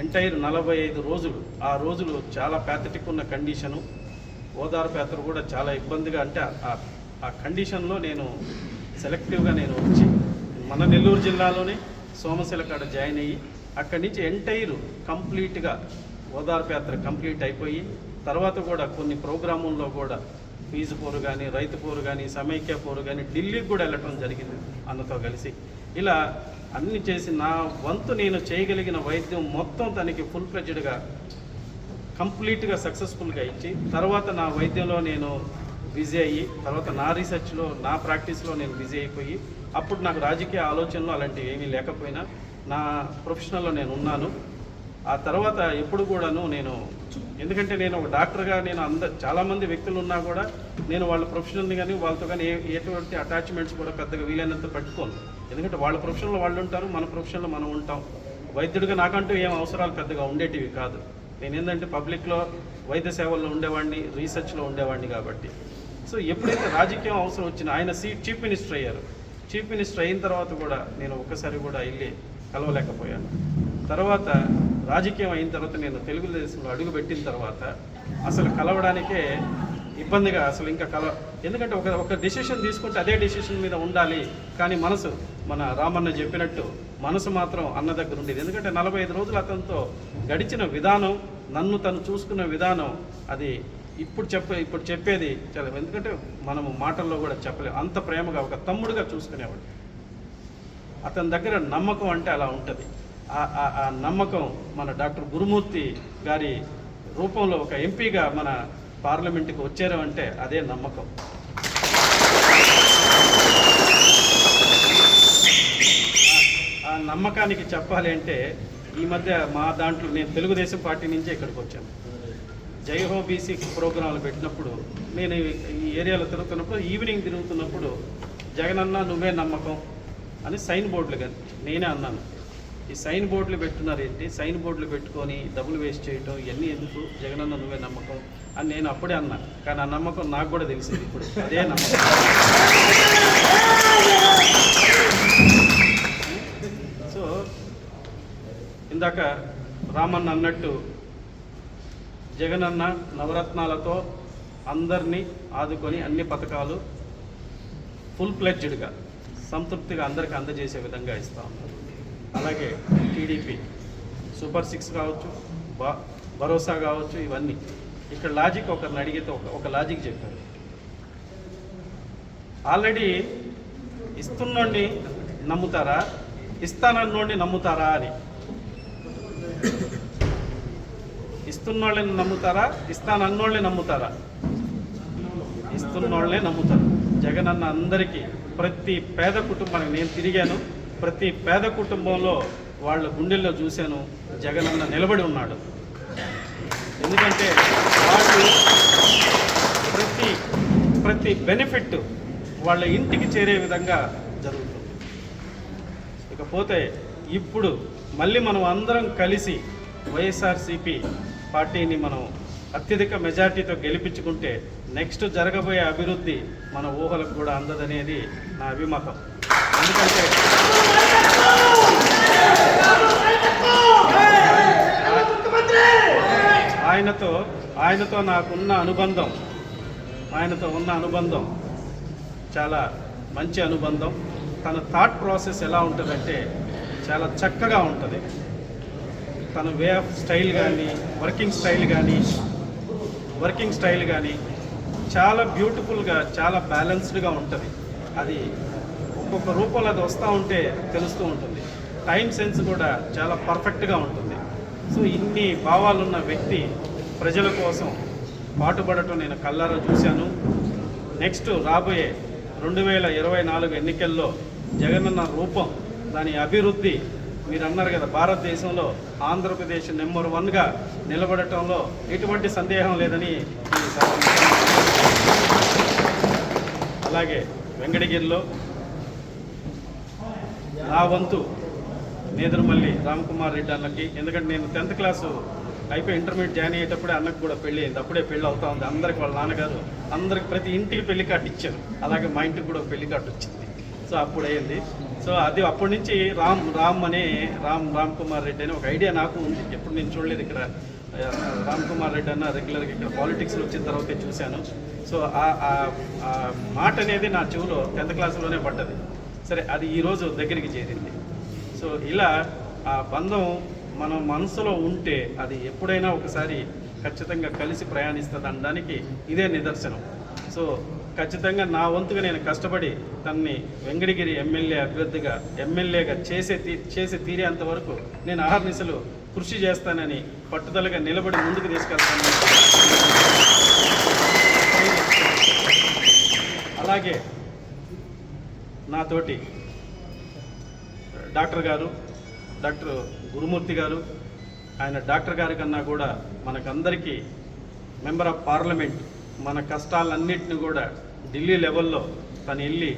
ఎంటైర్ 45 రోజులు. ఆ రోజులు చాలా ప్యాథటిక్ ఉన్న కండిషను. ఓదార్పు యాత్ర కూడా చాలా ఇబ్బందిగా, అంటే ఆ కండిషన్లో నేను సెలెక్టివ్గా నేను వచ్చి మన నెల్లూరు జిల్లాలోనే సోమశిల కాడ జాయిన్ అయ్యి అక్కడి నుంచి ఎంటైర్ కంప్లీట్గా ఓదార్పు యాత్ర కంప్లీట్ అయిపోయి తర్వాత కూడా కొన్ని ప్రోగ్రాముల్లో కూడా ఫీజు పోరు కానీ, రైతు పోరు కానీ, సమైక్య పోరు కానీ ఢిల్లీకి కూడా వెళ్ళటం జరిగింది అన్నతో కలిసి. ఇలా అన్ని చేసి నా వంతు నేను చేయగలిగిన వైద్యం మొత్తం తనకి ఫుల్ ఫ్లెడ్జ్డ్గా కంప్లీట్గా సక్సెస్ఫుల్గా ఇచ్చి తర్వాత నా వైద్యంలో నేను బిజీ అయ్యి తర్వాత నా రీసెర్చ్లో, నా ప్రాక్టీస్లో నేను బిజీ అయిపోయి అప్పుడు నాకు రాజకీయ ఆలోచనలు అలాంటివి ఏమీ లేకపోయినా నా ప్రొఫెషనల్లో నేను ఉన్నాను. ఆ తర్వాత ఎప్పుడు కూడాను నేను, ఎందుకంటే నేను ఒక డాక్టర్గా నేను చాలామంది వ్యక్తులు ఉన్నా కూడా నేను వాళ్ళ ప్రొఫెషనల్ని కానీ వాళ్ళతో కానీ ఎటువంటి అటాచ్మెంట్స్ కూడా పెద్దగా వీలైనంత పెట్టుకోను. ఎందుకంటే వాళ్ళ ప్రొఫెషన్లో వాళ్ళు ఉంటారు, మన ప్రొఫెషన్లో మనం ఉంటాం. వైద్యుడిగా నాకంటూ ఏం అవసరాలు పెద్దగా ఉండేటివి కాదు. నేను ఏంటంటే పబ్లిక్లో వైద్య సేవల్లో ఉండేవాడిని, రీసెర్చ్లో ఉండేవాడిని కాబట్టి. సో ఎప్పుడైతే రాజకీయం అవసరం వచ్చినా ఆయన చీఫ్ మినిస్టర్ అయ్యారు. చీఫ్ మినిస్టర్ అయిన తర్వాత కూడా నేను ఒక్కసారి కూడా వెళ్ళి కలవలేకపోయాను. తర్వాత రాజకీయం అయిన తర్వాత నేను తెలుగుదేశంలో అడుగు పెట్టిన తర్వాత అసలు కలవడానికే ఇబ్బందిగా, అసలు ఇంకా ఎందుకంటే ఒక డెసిషన్ తీసుకుంటే అదే డెసిషన్ మీద ఉండాలి. కానీ మనసు, మన రామన్న చెప్పినట్టు మనసు మాత్రం అన్న దగ్గర ఉండేది. ఎందుకంటే 45 రోజులు అతనితో గడిచిన విధానం, నన్ను తను చూసుకున్న విధానం, అది ఇప్పుడు చెప్పేది చాలా, ఎందుకంటే మనము మాటల్లో కూడా చెప్పలేము. అంత ప్రేమగా ఒక తమ్ముడుగా చూసుకునేవాడు. అతని దగ్గర నమ్మకం అంటే అలా ఉంటుంది. ఆ నమ్మకం మన డాక్టర్ గురుమూర్తి గారి రూపంలో ఒక ఎంపీగా మన పార్లమెంటుకి వచ్చారు అంటే అదే నమ్మకం. ఆ నమ్మకానికి చెప్పాలి అంటే ఈ మధ్య మా దాంట్లో నేను తెలుగుదేశం పార్టీ నుంచి ఇక్కడికి వచ్చాను. జైహో బీసీ ప్రోగ్రాంలు పెట్టినప్పుడు నేను ఈ ఏరియాలో తిరుగుతున్నప్పుడు, ఈవినింగ్ తిరుగుతున్నప్పుడు జగనన్న నువ్వే నమ్మకం అని సైన్ బోర్డులు కానీ నేనే అన్నాను. ఈ సైన్ బోర్డులు పెట్టున్నారు ఏంటి, సైన్ బోర్డులు పెట్టుకొని డబ్బులు వేస్ట్ చేయటం ఇవన్నీ ఎందుకు, జగనన్న నువ్వే నమ్మకం అని నేను అప్పుడే అన్నా. కానీ ఆ నమ్మకం నాకు కూడా తెలిసింది ఇప్పుడు, అదే నమ్మకం. సో ఇందాక రామన్న అన్నట్టు జగనన్న నవరత్నాలతో అందరినీ ఆదుకొని అన్ని పథకాలు ఫుల్ ఫ్లెడ్జ్డ్గా సంతృప్తిగా అందరికీ అందజేసే విధంగా ఇస్తూ ఉన్నారు. అలాగే టీడీపీ సూపర్ 6 కావచ్చు, భరోసా కావచ్చు, ఇవన్నీ ఇక్కడ లాజిక్ ఒకరిని అడిగితే ఒక లాజిక్ చెప్పారు. ఆల్రెడీ ఇస్తున్నోడిని నమ్ముతారా, ఇస్తానన్నోడిని నమ్ముతారా అని. ఇస్తున్నోళ్ళని నమ్ముతారా, ఇస్తానన్నోళ్ళని నమ్ముతారా? ఇస్తున్నోళ్ళనే నమ్ముతారు. జగనన్న అందరికీ, ప్రతి పేద కుటుంబానికి నేను తిరిగాను, ప్రతి పేద కుటుంబంలో వాళ్ళ గుండెల్లో చూశాను జగనన్న నిలబడి ఉన్నాడు. ఎందుకంటే వాళ్ళు ప్రతి బెనిఫిట్ వాళ్ళ ఇంటికి చేరే విధంగా జరుగుతుంది. ఇకపోతే ఇప్పుడు మళ్ళీ మనం అందరం కలిసి వైఎస్ఆర్సీపీ పార్టీని మనం అత్యధిక మెజార్టీతో గెలిపించుకుంటే నెక్స్ట్ జరగబోయే అభివృద్ధి మన ఊహలకు కూడా అందదనేది నా అభిమతం. ఎందుకంటే ఆయనతో నాకున్న అనుబంధం, ఆయనతో ఉన్న అనుబంధం చాలా మంచి అనుబంధం. తన థాట్ ప్రాసెస్ ఎలా ఉంటుందంటే చాలా చక్కగా ఉంటుంది. తన వే ఆఫ్ స్టైల్ కానీ వర్కింగ్ స్టైల్ కానీ చాలా బ్యూటిఫుల్గా, చాలా బ్యాలెన్స్డ్గా ఉంటుంది. అది ఒక్కొక్క రూపంలో అది వస్తూ ఉంటే తెలుస్తూ ఉంటుంది. టైం సెన్స్ కూడా చాలా పర్ఫెక్ట్గా ఉంటుంది. సో ఇన్ని భావాలున్న వ్యక్తి ప్రజల కోసం పాటుపడటం నేను కళ్ళారా చూశాను. నెక్స్ట్ రాబోయే 2024 ఎన్నికల్లో జగనన్న రూపం, దాని అభివృద్ధి, మీరు అన్నారు కదా భారతదేశంలో ఆంధ్రప్రదేశ్ నెంబర్ 1గా నిలబడటంలో ఎటువంటి సందేహం లేదని. అలాగే వెంకటగిరిలో నా వంతు నేదురుమల్లి రామ్కుమార్ రెడ్డి అన్నకి, ఎందుకంటే నేను 10th క్లాసు అయిపోయి ఇంటర్మీడియట్ జాయిన్ అయ్యేటప్పుడే అన్నకు కూడా పెళ్ళి అయింది. అప్పుడే పెళ్ళి అవుతా ఉంది. అందరికి వాళ్ళ నాన్నగారు అందరికి ప్రతి ఇంటికి పెళ్లి కార్డు ఇచ్చారు. అలాగే మా ఇంటికి కూడా పెళ్లి కార్డు వచ్చింది. సో అప్పుడు అయింది. సో అది అప్పటి నుంచి రామ్ కుమార్ రెడ్డి అని ఒక ఐడియా నాకు ఉంది. ఎప్పుడు నేను చూడలేదు. ఇక్కడ రామ్ కుమార్ రెడ్డి అన్న రెగ్యులర్గా ఇక్కడ పాలిటిక్స్లో వచ్చిన తర్వాతే చూశాను. సో ఆ మాట అనేది నా చెవులో 10th క్లాసులోనే పడ్డది. సరే, అది ఈరోజు దగ్గరికి చేరింది. సో ఇలా ఆ బంధం మన మనసులో ఉంటే అది ఎప్పుడైనా ఒకసారి ఖచ్చితంగా కలిసి ప్రయాణిస్తుంది అనడానికి ఇదే నిదర్శనం. సో ఖచ్చితంగా నా వంతుగా నేను కష్టపడి తనని వెంకటగిరి ఎమ్మెల్యేగా చేసి తీరేంత వరకు నేను అహర్నిశలు కృషి చేస్తానని పట్టుదలగా నిలబడి ముందుకు తీసుకెళ్తాను. అలాగే నాతోటి డాక్టర్ గురుమూర్తి గారు, ఆయన డాక్టర్ గారి కన్నా కూడా మనకందరికీ మెంబర్ ఆఫ్ పార్లమెంట్, మన కష్టాలన్నింటినీ కూడా ఢిల్లీ లెవెల్లో తను వెళ్ళి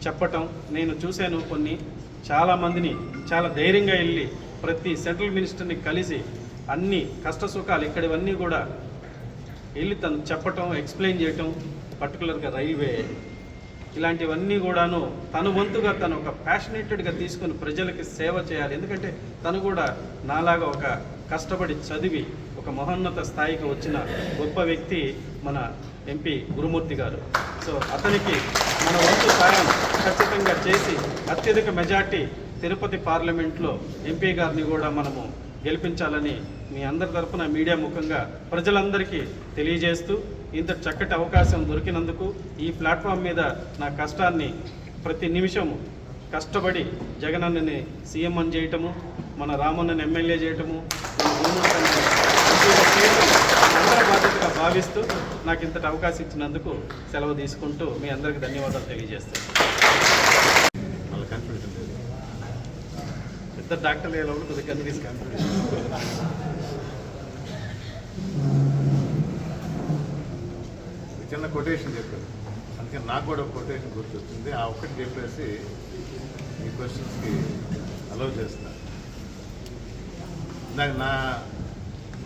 చెప్పటం నేను చూశాను. చాలామందిని చాలా ధైర్యంగా వెళ్ళి ప్రతి సెంట్రల్ మినిస్టర్ని కలిసి అన్ని కష్ట సుఖాలు ఇక్కడివన్నీ కూడా వెళ్ళి తను చెప్పటం, ఎక్స్ప్లెయిన్ చేయటం, పర్టికులర్గా రైల్వే ఇలాంటివన్నీ కూడాను తను వంతుగా తను ఒక ప్యాషనేటెడ్గా తీసుకుని ప్రజలకి సేవ చేయాలి. ఎందుకంటే తను కూడా నాలాగా ఒక కష్టపడి చదివి ఒక మహోన్నత స్థాయికి వచ్చిన గొప్ప వ్యక్తి మన ఎంపీ గురుమూర్తి గారు. సో అతనికి మన వంతు సాయం ఖచ్చితంగా చేసి అత్యధిక మెజార్టీ తిరుపతి పార్లమెంట్లో ఎంపీ గారిని కూడా మనము గెలిపించాలని మీ అందరి తరఫున మీడియా ముఖంగా ప్రజలందరికీ తెలియజేస్తూ, ఇంత చక్కటి అవకాశం దొరికినందుకు ఈ ప్లాట్ఫామ్ మీద నా కష్టాన్ని ప్రతి నిమిషం కష్టపడి జగనన్నని సీఎం అని చేయటము, మన రామన్నని ఎమ్మెల్యే చేయటము, అందరి బాధ్యతగా భావిస్తూ నాకు ఇంతటి అవకాశం ఇచ్చినందుకు సెలవు తీసుకుంటూ మీ అందరికీ ధన్యవాదాలు తెలియజేస్తాను. పెద్ద డాక్టర్లు ఏ లోపల కొద్దిగా కన్ఫ్యూజ్ చిన్న కొటేషన్ చెప్పారు, అందుకని నాకు కూడా ఒక కొటేషన్ గుర్తొచ్చింది. ఆ ఒక్కటి చెప్పేసి ఈ క్వశ్చన్స్కి అలౌ చేస్తున్నా. నాకు నా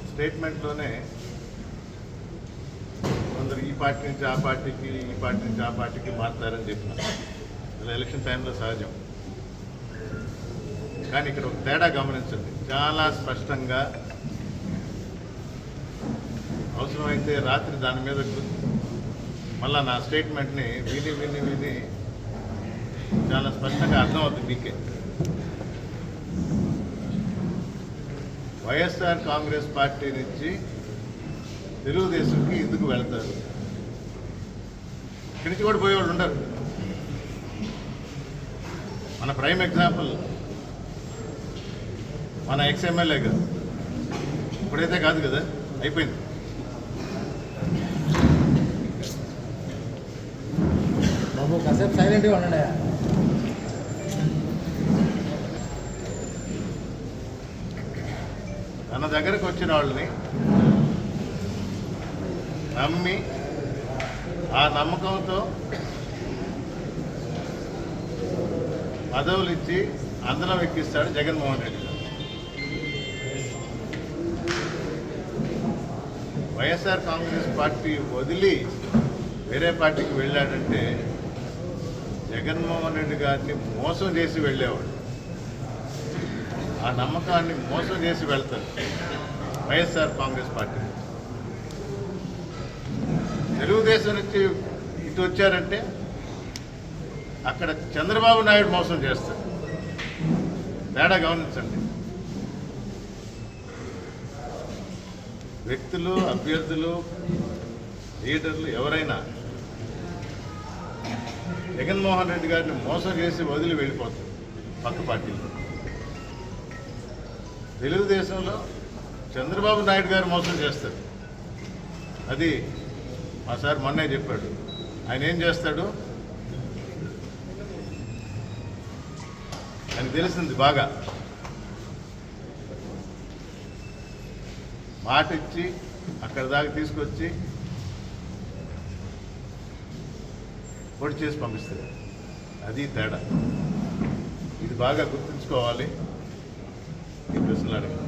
స్టేట్మెంట్లోనే కొందరు ఈ పార్టీ నుంచి ఆ పార్టీకి, ఈ పార్టీ నుంచి ఆ పార్టీకి మారుతారని చెప్పినాను. అలా ఎలక్షన్ టైంలో సహజం. కానీ ఇక్కడ ఒక తేడా గమనించండి. చాలా స్పష్టంగా అవసరమైతే రాత్రి దాని మీద మళ్ళా నా స్టేట్మెంట్ని విని చాలా స్పష్టంగా అర్థమవుతుంది మీకే. వైఎస్ఆర్ కాంగ్రెస్ పార్టీ నుంచి తెలుగుదేశంకి ఎందుకు వెళ్తారు? ఇక్కడి నుంచి కూడా పోయేవాళ్ళు ఉండరు. మన ప్రైమ్ ఎగ్జాంపుల్ మన ఎక్స్ఎమ్మెల్యే గారు. ఇప్పుడైతే కాదు కదా, అయిపోయింది. బాబు కాసేపు సైలెంట్గా ఉండండి. తన దగ్గరకు వచ్చిన వాళ్ళని నమ్మి ఆ నమ్మకంతో పదవులు ఇచ్చి అందరం ఎక్కిస్తాడు జగన్మోహన్ రెడ్డి గారు. వైఎస్ఆర్ కాంగ్రెస్ పార్టీ వదిలి వేరే పార్టీకి వెళ్ళాడంటే జగన్మోహన్ రెడ్డి గారిని మోసం చేసి వెళ్ళేవాడు. ఆ నమ్మకాన్ని మోసం చేసి వెళ్తారు వైఎస్ఆర్ కాంగ్రెస్ పార్టీ. తెలుగుదేశం నుంచి ఇటు వచ్చారంటే అక్కడ చంద్రబాబు నాయుడు మోసం చేస్తారు. తేడా గమనించండి. వ్యక్తులు, అభ్యర్థులు, లీడర్లు ఎవరైనా జగన్మోహన్ రెడ్డి గారిని మోసం చేసి వదిలి వెళ్ళిపోతారు పక్క పార్టీలో. తెలుగుదేశంలో చంద్రబాబు నాయుడు గారు మోసం చేస్తారు. అది మా సార్ మొన్నే చెప్పాడు. ఆయన ఏం చేస్తాడు అని తెలిసింది బాగా. మాట ఇచ్చి అక్కడ దాకా తీసుకొచ్చి పొడి చేసి పంపిస్తారు. అది తేడా. ఇది బాగా గుర్తుంచుకోవాలి. ఈ ప్రశ్నలు అడగండి.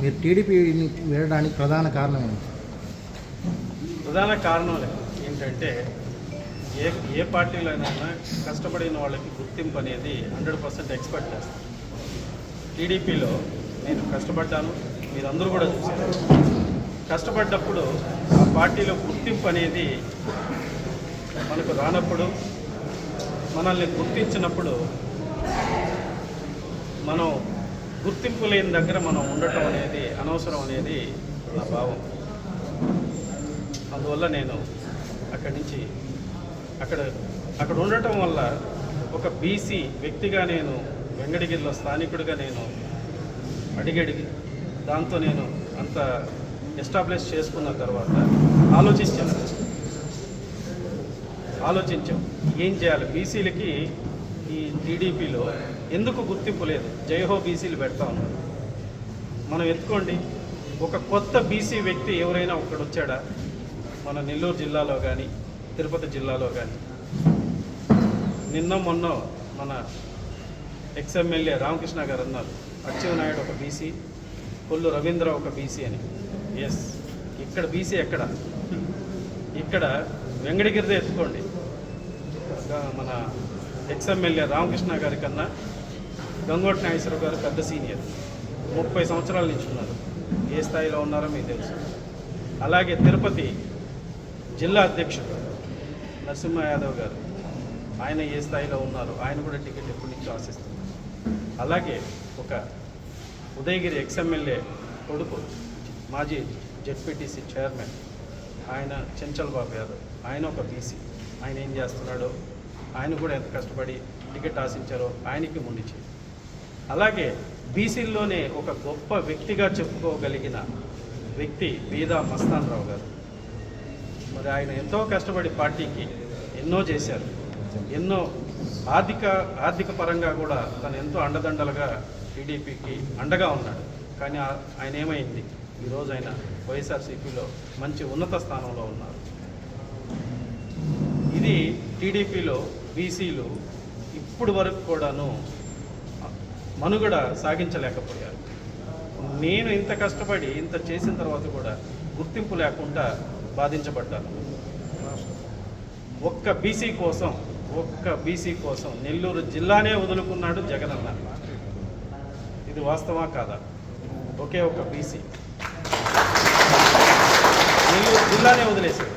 మీరు టీడీపీని వీడడానికి ప్రధాన కారణం ఏంటి? ప్రధాన కారణం ఏంటంటే ఏ పార్టీలోనైనా కష్టపడిన వాళ్ళకి గుర్తింపు అనేది 100% ఎక్స్పెక్ట్ చేస్తారు. టీడీపీలో నేను కష్టపడ్డాను, మీరందరూ కూడా చూశారు. కష్టపడ్డప్పుడు ఆ పార్టీలో గుర్తింపు అనేది మనకు రానప్పుడు, మనల్ని గుర్తించినప్పుడు మనం గుర్తింపు లేని దగ్గర మనం ఉండటం అనేది అనవసరం అనేది నా భావం. అందువల్ల నేను అక్కడి నుంచి అక్కడ ఉండటం వల్ల ఒక బీసీ వ్యక్తిగా నేను వెంకటగిరిలో స్థానికుడిగా నేను అడిగి దాంతో నేను అంత ఎస్టాబ్లిష్ చేసుకున్న తర్వాత ఆలోచించాం ఏం చేయాలి. బీసీలకి ఈ టీడీపీలో ఎందుకు గుర్తింపు లేదు? జైహో బీసీలు పెడతా ఉన్నారు. మనం ఎత్తుకోండి, ఒక కొత్త బీసీ వ్యక్తి ఎవరైనా ఒకడు వచ్చాడా? మన నెల్లూరు జిల్లాలో కానీ తిరుపతి జిల్లాలో కానీ నిన్న మొన్న మన ఎక్స్ఎమ్మెల్యే రామకృష్ణ గారు అన్నారు, అచ్చెన్నాయుడు ఒక బీసీ, కొల్లు రవీంద్ర ఒక బీసీ అని. ఎస్, ఇక్కడ బీసీ ఎక్కడ? ఇక్కడ వెంకటగిరిదే ఎత్తుకోండి. మన ఎక్స్ఎమ్మెల్యే రామకృష్ణ గారి కన్నా గంగోటి నాగేశ్వరరావు గారు పెద్ద సీనియర్, 30 సంవత్సరాల నుంచి ఉన్నారు. ఏ స్థాయిలో ఉన్నారో మీకు తెలుసు. అలాగే తిరుపతి జిల్లా అధ్యక్షుడు నరసింహ యాదవ్ గారు, ఆయన ఏ స్థాయిలో ఉన్నారు? ఆయన కూడా టికెట్ ఎప్పటి నుంచో ఆశిస్తున్నారు. అలాగే ఒక ఉదయగిరి ఎక్స్ఎమ్మెల్యే కొడుకు, మాజీ జెడ్పీటీసీ చైర్మన్, ఆయన చెంచల్ బాబు యాదవ్, ఆయన ఒక బీసీ. ఆయన ఏం చేస్తున్నాడో, ఆయన కూడా ఎంత కష్టపడి టికెట్ ఆశించారో ఆయనకి ముండిచ్చింది. అలాగే బీసీల్లోనే ఒక గొప్ప వ్యక్తిగా చెప్పుకోగలిగిన వ్యక్తి బీదా మస్తాన్ రావు గారు. మరి ఆయన ఎంతో కష్టపడి పార్టీకి ఎన్నో చేశారు. ఎన్నో ఆర్థిక పరంగా కూడా తను ఎంతో అండదండలుగా టీడీపీకి అండగా ఉన్నాడు. కానీ ఆయన ఏమైంది? ఈరోజు ఆయన వైఎస్ఆర్సీపీలో మంచి ఉన్నత స్థానంలో ఉన్నారు. ఇది టీడీపీలో బీసీలు ఇప్పుడు వరకు కూడాను మనుగడ సాగించలేకపోయారు. నేను ఇంత కష్టపడి ఇంత చేసిన తర్వాత కూడా గుర్తింపు లేకుండా బాధించబడ్డాను. ఒక్క బీసీ కోసం నెల్లూరు జిల్లానే వదులుకున్నాడు జగనన్న. ఇది వాస్తవా కాదా? ఒకే ఒక్క బీసీ నెల్లూరు జిల్లానే వదిలేశాడు.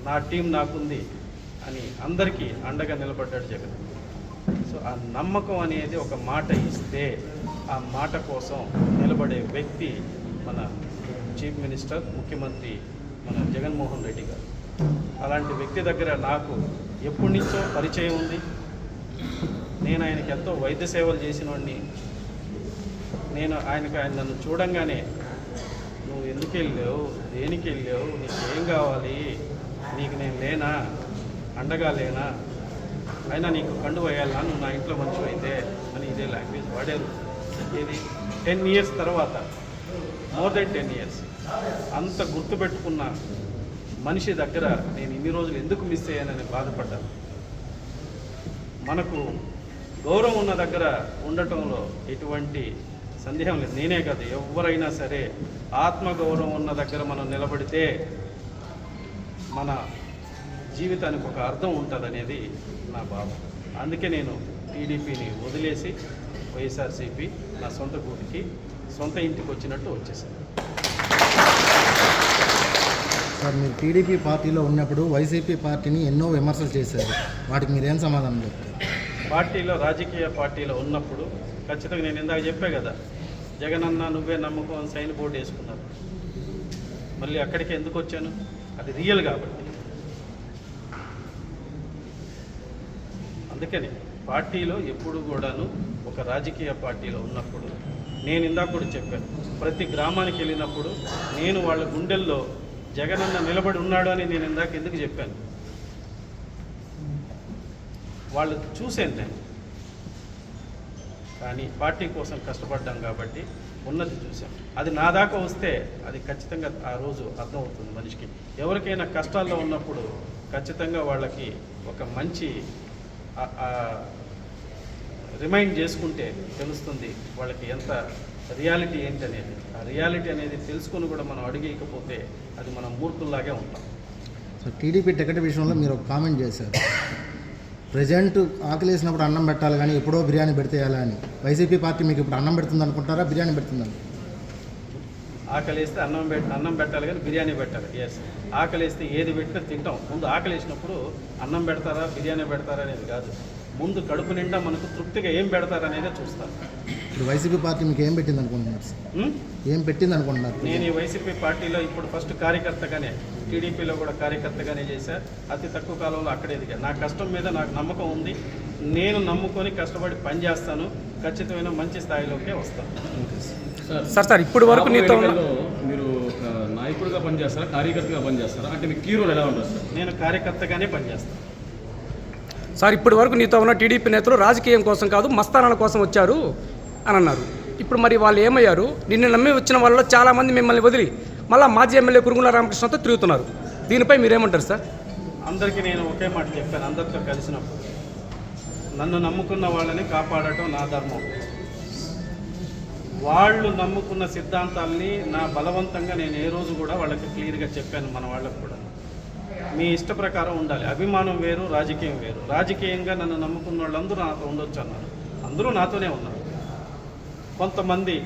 నా టీం నాకుంది అని అందరికీ అండగా నిలబడ్డాడు జగన్. సో ఆ నమ్మకం అనేది ఒక మాట ఇస్తే ఆ మాట కోసం నిలబడే వ్యక్తి మన చీఫ్ మినిస్టర్, ముఖ్యమంత్రి మన జగన్మోహన్ రెడ్డి గారు. అలాంటి వ్యక్తి దగ్గర నాకు ఎప్పటి నుంచో పరిచయం ఉంది. నేను ఆయనకి ఎంతో వైద్య సేవలు చేసిన వాడిని. ఆయన నన్ను చూడంగానే, నువ్వు ఎందుకు వెళ్ళావు, దేనికి వెళ్ళావు, నీకు ఏం కావాలి, నీకు నేను లేనా, అండగా లేనా, అయినా నీకు కండు వేయాలా, నువ్వు నా ఇంట్లో మంచిగా అయితే అని ఇదే లాంగ్వేజ్ వాడారు. ఇది 10 years తర్వాత, మోర్ దెన్ 10 years అంత గుర్తుపెట్టుకున్న మనిషి దగ్గర నేను ఇన్ని రోజులు ఎందుకు మిస్ అయ్యానని బాధపడ్డాను. మనకు గౌరవం ఉన్న దగ్గర ఉండటంలో ఎటువంటి సందేహం లేదు. నేనే కాదు, ఎవరైనా సరే ఆత్మగౌరవం ఉన్న దగ్గర మనం నిలబడితే మన జీవితానికి ఒక అర్థం ఉంటుందనేది నా భావం. అందుకే నేను టీడీపీని వదిలేసి వైఎస్ఆర్సీపీ నా సొంత గూటికి, సొంత ఇంటికి వచ్చినట్టు వచ్చేసాను. సార్, మీరు టీడీపీ పార్టీలో ఉన్నప్పుడు వైసీపీ పార్టీని ఎన్నో విమర్శలు చేశారు, వాటికి మీరేం సమాధానం చెప్తారు? పార్టీలో, రాజకీయ పార్టీలో ఉన్నప్పుడు ఖచ్చితంగా నేను ఇందాక చెప్పే కదా, జగనన్న నువ్వే నమ్మకం సైన్ బోర్డు వేసుకున్నారు. మళ్ళీ అక్కడికి ఎందుకు వచ్చాను? అది రియల్ కాబట్టి. అందుకని పార్టీలో ఎప్పుడు కూడాను, ఒక రాజకీయ పార్టీలో ఉన్నప్పుడు నేను ఇందాక కూడా చెప్పాను, ప్రతి గ్రామానికి వెళ్ళినప్పుడు నేను వాళ్ళ గుండెల్లో జగనన్న నిలబడి ఉన్నాడు అని నేను ఇందాక ఎందుకు చెప్పాను? వాళ్ళు చూశాను నేను, కానీ పార్టీ కోసం కష్టపడ్డాం కాబట్టి ఉన్నది చూసాం. అది నా దాకా వస్తే అది ఖచ్చితంగా ఆ రోజు అర్థమవుతుంది మనిషికి. ఎవరికైనా కష్టాల్లో ఉన్నప్పుడు ఖచ్చితంగా వాళ్ళకి ఒక మంచి రిమైండ్ చేసుకుంటే తెలుస్తుంది వాళ్ళకి ఎంత రియాలిటీ ఏంటనేది. ఆ రియాలిటీ అనేది తెలుసుకొని కూడా మనం అడిగేయకపోతే అది మనం మూర్ఖుల్లాగే ఉంటాం. సో టీడీపీ టికెట్ విషయంలో మీరు ఒక కామెంట్ చేశారు, ప్రజెంట్ ఆకలేసినప్పుడు అన్నం పెట్టాలి కానీ ఎప్పుడో బిర్యానీ పెడితే ఎలా అని. వైసీపీ పార్టీ మీకు ఇప్పుడు అన్నం పెడుతుంది అనుకుంటారా, బిర్యానీ పెడుతుందని? ఆకలేస్తే అన్నం పెట్టాలి కానీ బిర్యానీ పెట్టాలి. ఎస్, ఆకలేస్తే ఏది పెట్టినా తింటాం. ముందు ఆకలేసినప్పుడు అన్నం పెడతారా బిర్యానీ పెడతారా అనేది కాదు, ముందు కడుపు నిండా మనకు తృప్తిగా ఏం పెడతారనేదే చూస్తాను. ఇప్పుడు వైసీపీ పార్టీ మీకు ఏం పెట్టింది అనుకుంటున్నారు సార్? ఏం పెట్టింది అనుకుంటున్నారు? నేను ఈ వైసీపీ పార్టీలో ఇప్పుడు ఫస్ట్ కార్యకర్తగానే, టీడీపీలో కూడా కార్యకర్తగానే చేశా. అతి తక్కువ కాలంలో అక్కడే ఎదిగా. నా కష్టం మీద నాకు నమ్మకం ఉంది. నేను నమ్ముకొని కష్టపడి పనిచేస్తాను. ఖచ్చితమైన మంచి స్థాయిలోకే వస్తాను. సార్ ఇప్పుడు వరకు నీతో మీరు నాయకుడిగా పనిచేస్తారా, కార్యకర్తగా పనిచేస్తారా? అంటే మీ కీ రోల్ ఎలా ఉంటుంది సార్? నేను కార్యకర్తగానే పనిచేస్తాను. సార్ ఇప్పటి వరకు నీతో ఉన్న టీడీపీ నేతలు రాజకీయం కోసం కాదు మస్తానాల కోసం వచ్చారు అని అన్నారు. ఇప్పుడు మరి వాళ్ళు ఏమయ్యారు? నిన్ను నమ్మి వచ్చిన వాళ్ళలో చాలామంది మిమ్మల్ని వదిలి మళ్ళీ మాజీ ఎమ్మెల్యే కురుగుల రామకృష్ణతో తిరుగుతున్నారు. దీనిపై మీరేమంటారు సార్? అందరికీ నేను ఒకే మాట చెప్పాను అందరితో కలిసినప్పుడు, నన్ను నమ్ముకున్న వాళ్ళని కాపాడటం నా ధర్మం. వాళ్ళు నమ్ముకున్న సిద్ధాంతాల్ని నా బలవంతంగా నేను ఏ రోజు కూడా వాళ్ళకి క్లియర్గా చెప్పాను. మన వాళ్ళకు కూడా మీ ఇష్ట ప్రకారం ఉండాలి. అభిమానం వేరు, రాజకీయం వేరు. రాజకీయంగా నన్ను నమ్ముకున్న వాళ్ళందరూ నాతో ఉండొచ్చు అన్నారు. అందరూ నాతోనే ఉన్నారు. కొంతమంది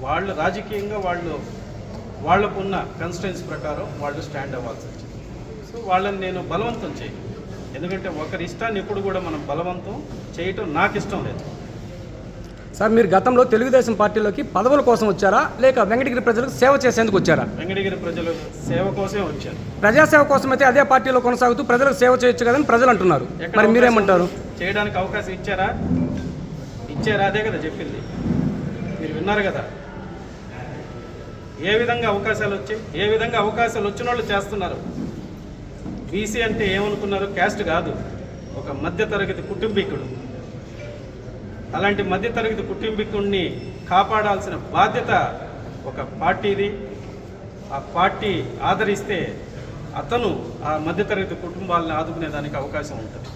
వాళ్ళు రాజకీయంగా వాళ్ళకున్న కన్స్టెన్స్ ప్రకారం వాళ్ళు స్టాండ్ అవ్వాల్సి వచ్చింది. సో వాళ్ళని నేను బలవంతం చేయను. ఎందుకంటే ఒకరి ఇష్టాన్ని ఎప్పుడు కూడా మనం బలవంతం చేయటం నాకు ఇష్టం లేదు. సార్ మీరు గతంలో తెలుగుదేశం పార్టీలోకి పదవుల కోసం వచ్చారా, లేక వెంకటగిరి ప్రజలకు సేవ చేసేందుకు వచ్చారా? వెంకటగిరి ప్రజల సేవ కోసమే వచ్చాను. ప్రజాసేవ కోసం అయితే అదే పార్టీలో కొనసాగుతూ ప్రజలకు సేవ చేయొచ్చు కదని ప్రజలు అంటున్నారు. మరి మీరేమంటారు? చేయడానికి అవకాశం ఇచ్చారా? అదే కదా చెప్పింది. మీరు విన్నారు కదా ఏ విధంగా అవకాశాలు వచ్చాయి, ఏ విధంగా అవకాశాలు వచ్చిన వాళ్ళు చేస్తున్నారు. బీసీ అంటే ఏమనుకున్నారు? క్యాస్ట్ కాదు, ఒక మధ్యతరగతి కుటుంబీకుడు. అలాంటి మధ్యతరగతి కుటుంబీకుడిని కాపాడాల్సిన బాధ్యత ఒక పార్టీది. ఆ పార్టీ ఆదరిస్తే అతను ఆ మధ్యతరగతి కుటుంబాలను ఆదుకునేదానికి అవకాశం ఉంటుంది.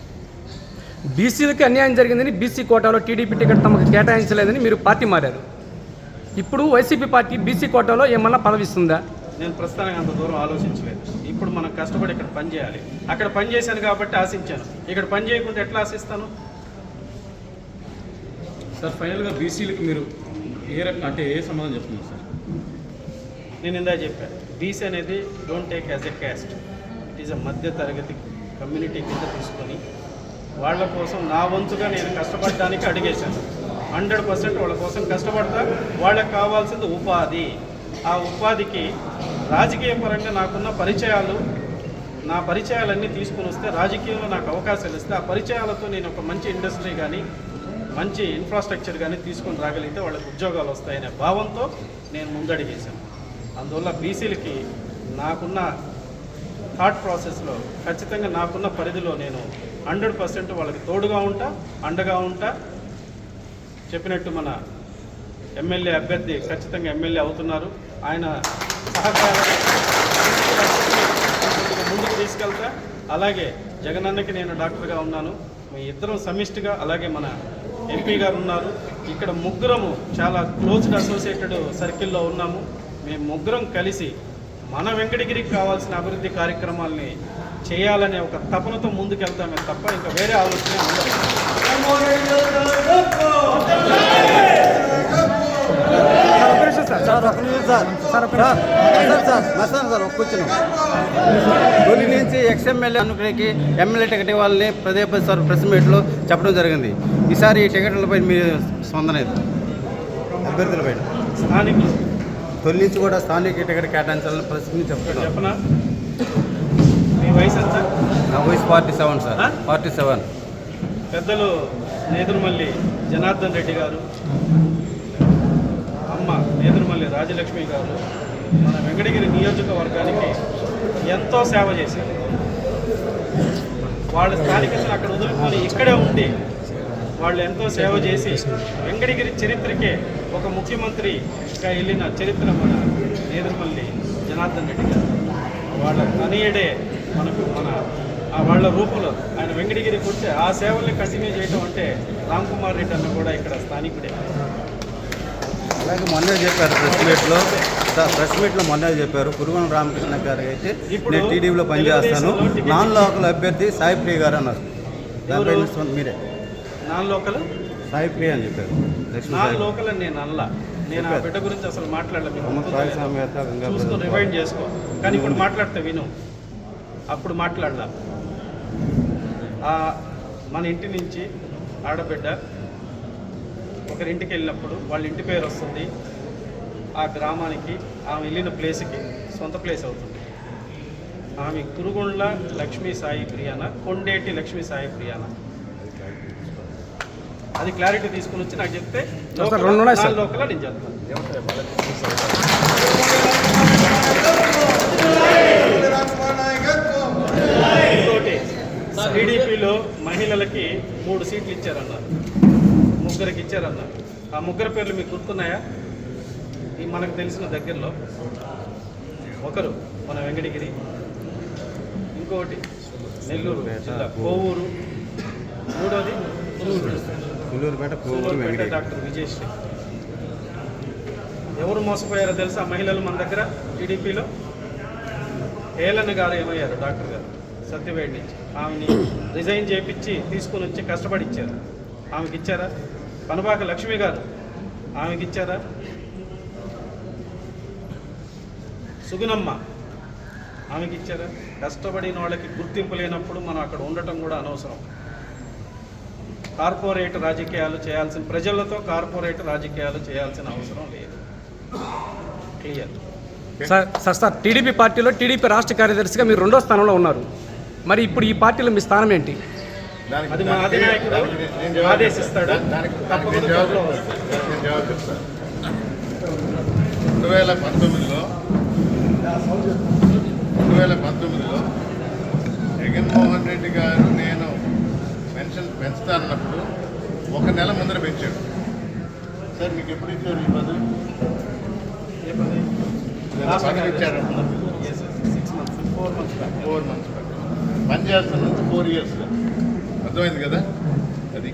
బీసీలకి అన్యాయం జరిగిందని బీసీ కోటాలో టీడీపీ టికెట్ తమకు కేటాయించలేదని మీరు పార్టీ మారారు. ఇప్పుడు వైసీపీ పార్టీ బీసీ కోటాలో ఏమన్నా పదవిస్తుందా? నేను ప్రస్తుతానికి అంత దూరం ఆలోచించలేదు. ఇప్పుడు మనం కష్టపడి ఇక్కడ పని చేయాలి. అక్కడ పని చేశాను కాబట్టి ఆశించాను. ఇక్కడ పని చేయకుండా ఎట్లా ఆశిస్తాను? సార్ ఫైనల్గా బీసీలకి మీరు ఏ రకం అంటే ఏ సమాధానం చెప్తున్నారు సార్? నేను ఇందా చెప్పాను, బీసీ అనేది don't take as a caste. It is a మధ్య తరగతి కమ్యూనిటీ కింద తీసుకొని వాళ్ళ కోసం నా వంతుగా నేను కష్టపడడానికి అడిగేశాను. 100% వాళ్ళ కోసం కష్టపడతా. వాళ్ళకి కావాల్సింది ఉపాధి. ఆ ఉపాధికి రాజకీయ పరంగా నాకున్న పరిచయాలు, నా పరిచయాలన్నీ తీసుకుని వస్తే, రాజకీయంలో నాకు అవకాశాలు ఇస్తే ఆ పరిచయాలతో నేను ఒక మంచి ఇండస్ట్రీ కానీ మంచి ఇన్ఫ్రాస్ట్రక్చర్ కానీ తీసుకొని రాగలిగితే వాళ్ళకి ఉద్యోగాలు వస్తాయనే భావంతో నేను ముందడిగేశాను. అందువల్ల బీసీలకి నాకున్న థాట్ ప్రాసెస్లో ఖచ్చితంగా నాకున్న పరిధిలో నేను 100% వాళ్ళకి తోడుగా ఉంటా, అండగా ఉంటా. చెప్పినట్టు మన ఎమ్మెల్యే అభ్యర్థి ఖచ్చితంగా ఎమ్మెల్యే అవుతున్నారు. ఆయన సహకారం ముందుకు తీసుకెళ్తా. అలాగే జగనన్నకి నేను డాక్టర్గా ఉన్నాను, మీ ఇద్దరం సమిష్టిగా, అలాగే మన ఎంపీ గారు ఉన్నారు, ఇక్కడ ముగ్గురము చాలా క్లోజ్డ్ అసోసియేటెడ్ సర్కిల్లో ఉన్నాము. మేము ముగ్గురం కలిసి మన వెంకటగిరికి కావాల్సిన అభివృద్ధి కార్యక్రమాల్ని చేయాలనే ఒక తపనతో ముందుకెళ్తామే తప్ప ఇంకా వేరే ఆలోచన ఉండదు. తొలి నుంచి ఎక్స్ఎమ్మెల్యే అనుకునేకి ఎమ్మెల్యే టికెట్ ఇవ్వాలని పదే సార్ ప్రెస్ మీట్లో చెప్పడం జరిగింది. ఈసారి ఈ టికెట్లపై మీ స్పందన అభ్యర్థులపై స్థానికులు తొలి నుంచి కూడా స్థానిక టికెట్ కేటాయించాలని ప్రెస్ మీద చెప్తున్నారు. చెప్పనా? మీ వయసు ఎంత? నా వయసు 47 సార్. 47. పెద్దలు నేదురుమల్లి జనార్దన్ రెడ్డి గారు, అమ్మ నేదురుమల్లి రాజలక్ష్మి గారు మన వెంకటగిరి నియోజకవర్గానికి ఎంతో సేవ చేశారు. వాళ్ళ స్థానికతను అక్కడ వదులుకొని ఇక్కడే ఉండి వాళ్ళు ఎంతో సేవ చేసి వెంకటగిరి చరిత్రకే ఒక ముఖ్యమంత్రిగా వెళ్ళిన చరిత్ర మన నేదురుమల్లి జనార్దన్ రెడ్డి గారు. వాళ్ళ తనయుడే మనకు వాళ్ళ రూపంలో ఆయన వెంకటగిరికి వచ్చి ఆ సేవల్ని కంటిన్యూ చేయడం అంటే రామ్ కుమార్ రెడ్డి అన్న కూడా ఇక్కడ స్థానికుడే. అలాగే మొన్నే చెప్పారు ప్రెస్ మీట్లో మొన్నే చెప్పారు కురుగొన రామకృష్ణ గారు అయితే నేను టీడీపీలో పనిచేస్తాను, నాన్ లోకల్ అభ్యర్థి సాయి ప్రియ గారు అన్నారు. మీరే నాన్ లోకల్ సాయి ప్రియ అని చెప్పారు. నాన్ లోకల్ అని నేను అనలా. నేను ఆ బిడ్డ గురించి అసలు మాట్లాడలేదు. చూసుకొని రివైండ్ చేసుకో. కానీ ఇప్పుడు మాట్లాడితే విను. అప్పుడు మాట్లాడలా. మన ఇంటి నుంచి ఆడబిడ్డ ఒకరింటికి వెళ్ళినప్పుడు వాళ్ళ ఇంటి పేరు వస్తుంది, ఆ గ్రామానికి ఆమె వెళ్ళిన ప్లేస్కి సొంత ప్లేస్ అవుతుంది. ఆమె కురుగుండ్ల లక్ష్మీ సాయి ప్రియాన, కొండేటి లక్ష్మీ సాయి ప్రియాన, అది క్లారిటీ తీసుకుని వచ్చి నాకు చెప్తే లోకల్ నేను చెప్తాను. ఇంకోటి, టీడీపీలో మహిళలకి 3 సీట్లు ఇచ్చారన్నారు, 3 ఇచ్చారన్నారు. ఆ 3 పేర్లు మీకు గుర్తున్నాయా? మనకు తెలిసిన దగ్గరలో ఒకరు మన వెంకటగిరి, ఇంకోటి నెల్లూరు జిల్లా కోవూరు, మూడోది సూలూరుపేట డాక్టర్ విజయశ్రీ. ఎవరు మోసపోయారో తెలుసా మహిళలు మన దగ్గర టీడీపీలో? హేళన గారు ఏమయ్యారు, డాక్టర్ గారు సత్యవేడి నుంచి. ఆమెని రిజైన్ చేయించి తీసుకొని వచ్చి కష్టపడి ఇచ్చారు. ఆమెకి ఇచ్చారా? పనబాక లక్ష్మి గారు, ఆమెకి ఇచ్చారా? సుగుణమ్మ, ఆమెకి ఇచ్చారా? కష్టపడిన వాళ్ళకి గుర్తింపు లేనప్పుడు మనం అక్కడ ఉండటం కూడా అనవసరం. కార్పొరేట్ రాజకీయాలు చేయాల్సిన, ప్రజలతో కార్పొరేట్ రాజకీయాలు చేయాల్సిన అవసరం లేదు. క్లియర్. సార్ టీడీపీ పార్టీలో టీడీపీ రాష్ట్ర కార్యదర్శిగా మీరు 2వ స్థానంలో ఉన్నారు. మరి ఇప్పుడు ఈ పార్టీలో మీ స్థానం ఏంటి? అది మా అధినాయకుడు ఆదేశిస్తాడు. తప్పకుండా జవాబు చెప్తాను. 2019లో జగన్మోహన్ రెడ్డి గారు నేను పెన్షన్ పెంచుతానన్నప్పుడు 1 నెల ముందర పెంచాడు. సార్ మీకు ఎప్పుడు ఇచ్చారు ఈ పదవి? ఇచ్చారు 4 months పని చేస్తున్న 4 years. అర్థమైంది కదా? అది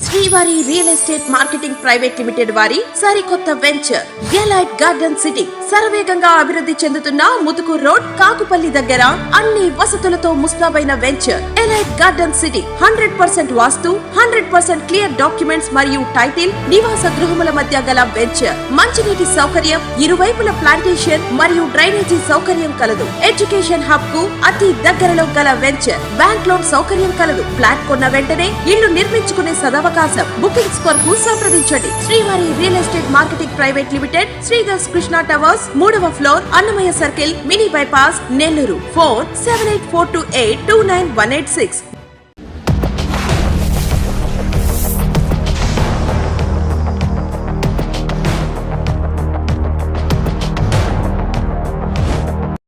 శ్రీవారి real estate marketing private limited వారి సరికొత్త వెంచర్ ఎలైట్ గార్డెన్ సిటీ. శరవేగంగా అభివృద్ధి చెందుతున్న ముతుకూర్ రోడ్, కాకుపల్లి దగ్గర అన్ని వసతులతో ముస్తాబైన వెంచర్ ఎలైట్ గార్డెన్ సిటీ. 100% వాస్తు, 100% క్లియర్ డాక్యుమెంట్స్ మరియు టైటిల్, నివాస గృహముల మధ్య గల వెంచర్. మంచినీటి సౌకర్యం, ఇరువైపుల ప్లాంటేషన్ మరియు డ్రైనేజీ సౌకర్యం కలదు. ఎడ్యుకేషన్ హబ్ కు అతి దగ్గరలో గల వెంచర్. బ్యాంక్ లోన్ సౌకర్యం కలదు. ఫ్లాట్ కొన్న వెంటనే ఇల్లు నిర్మించుకునే సదవకాశం. బుకింగ్స్ కొరకు సంప్రదించండి. Srivari real estate marketing private limited, Sridhar's Krishna towers, 3వ floor, Annamayya circle, mini bypass, Nellore. Phone 7842829186.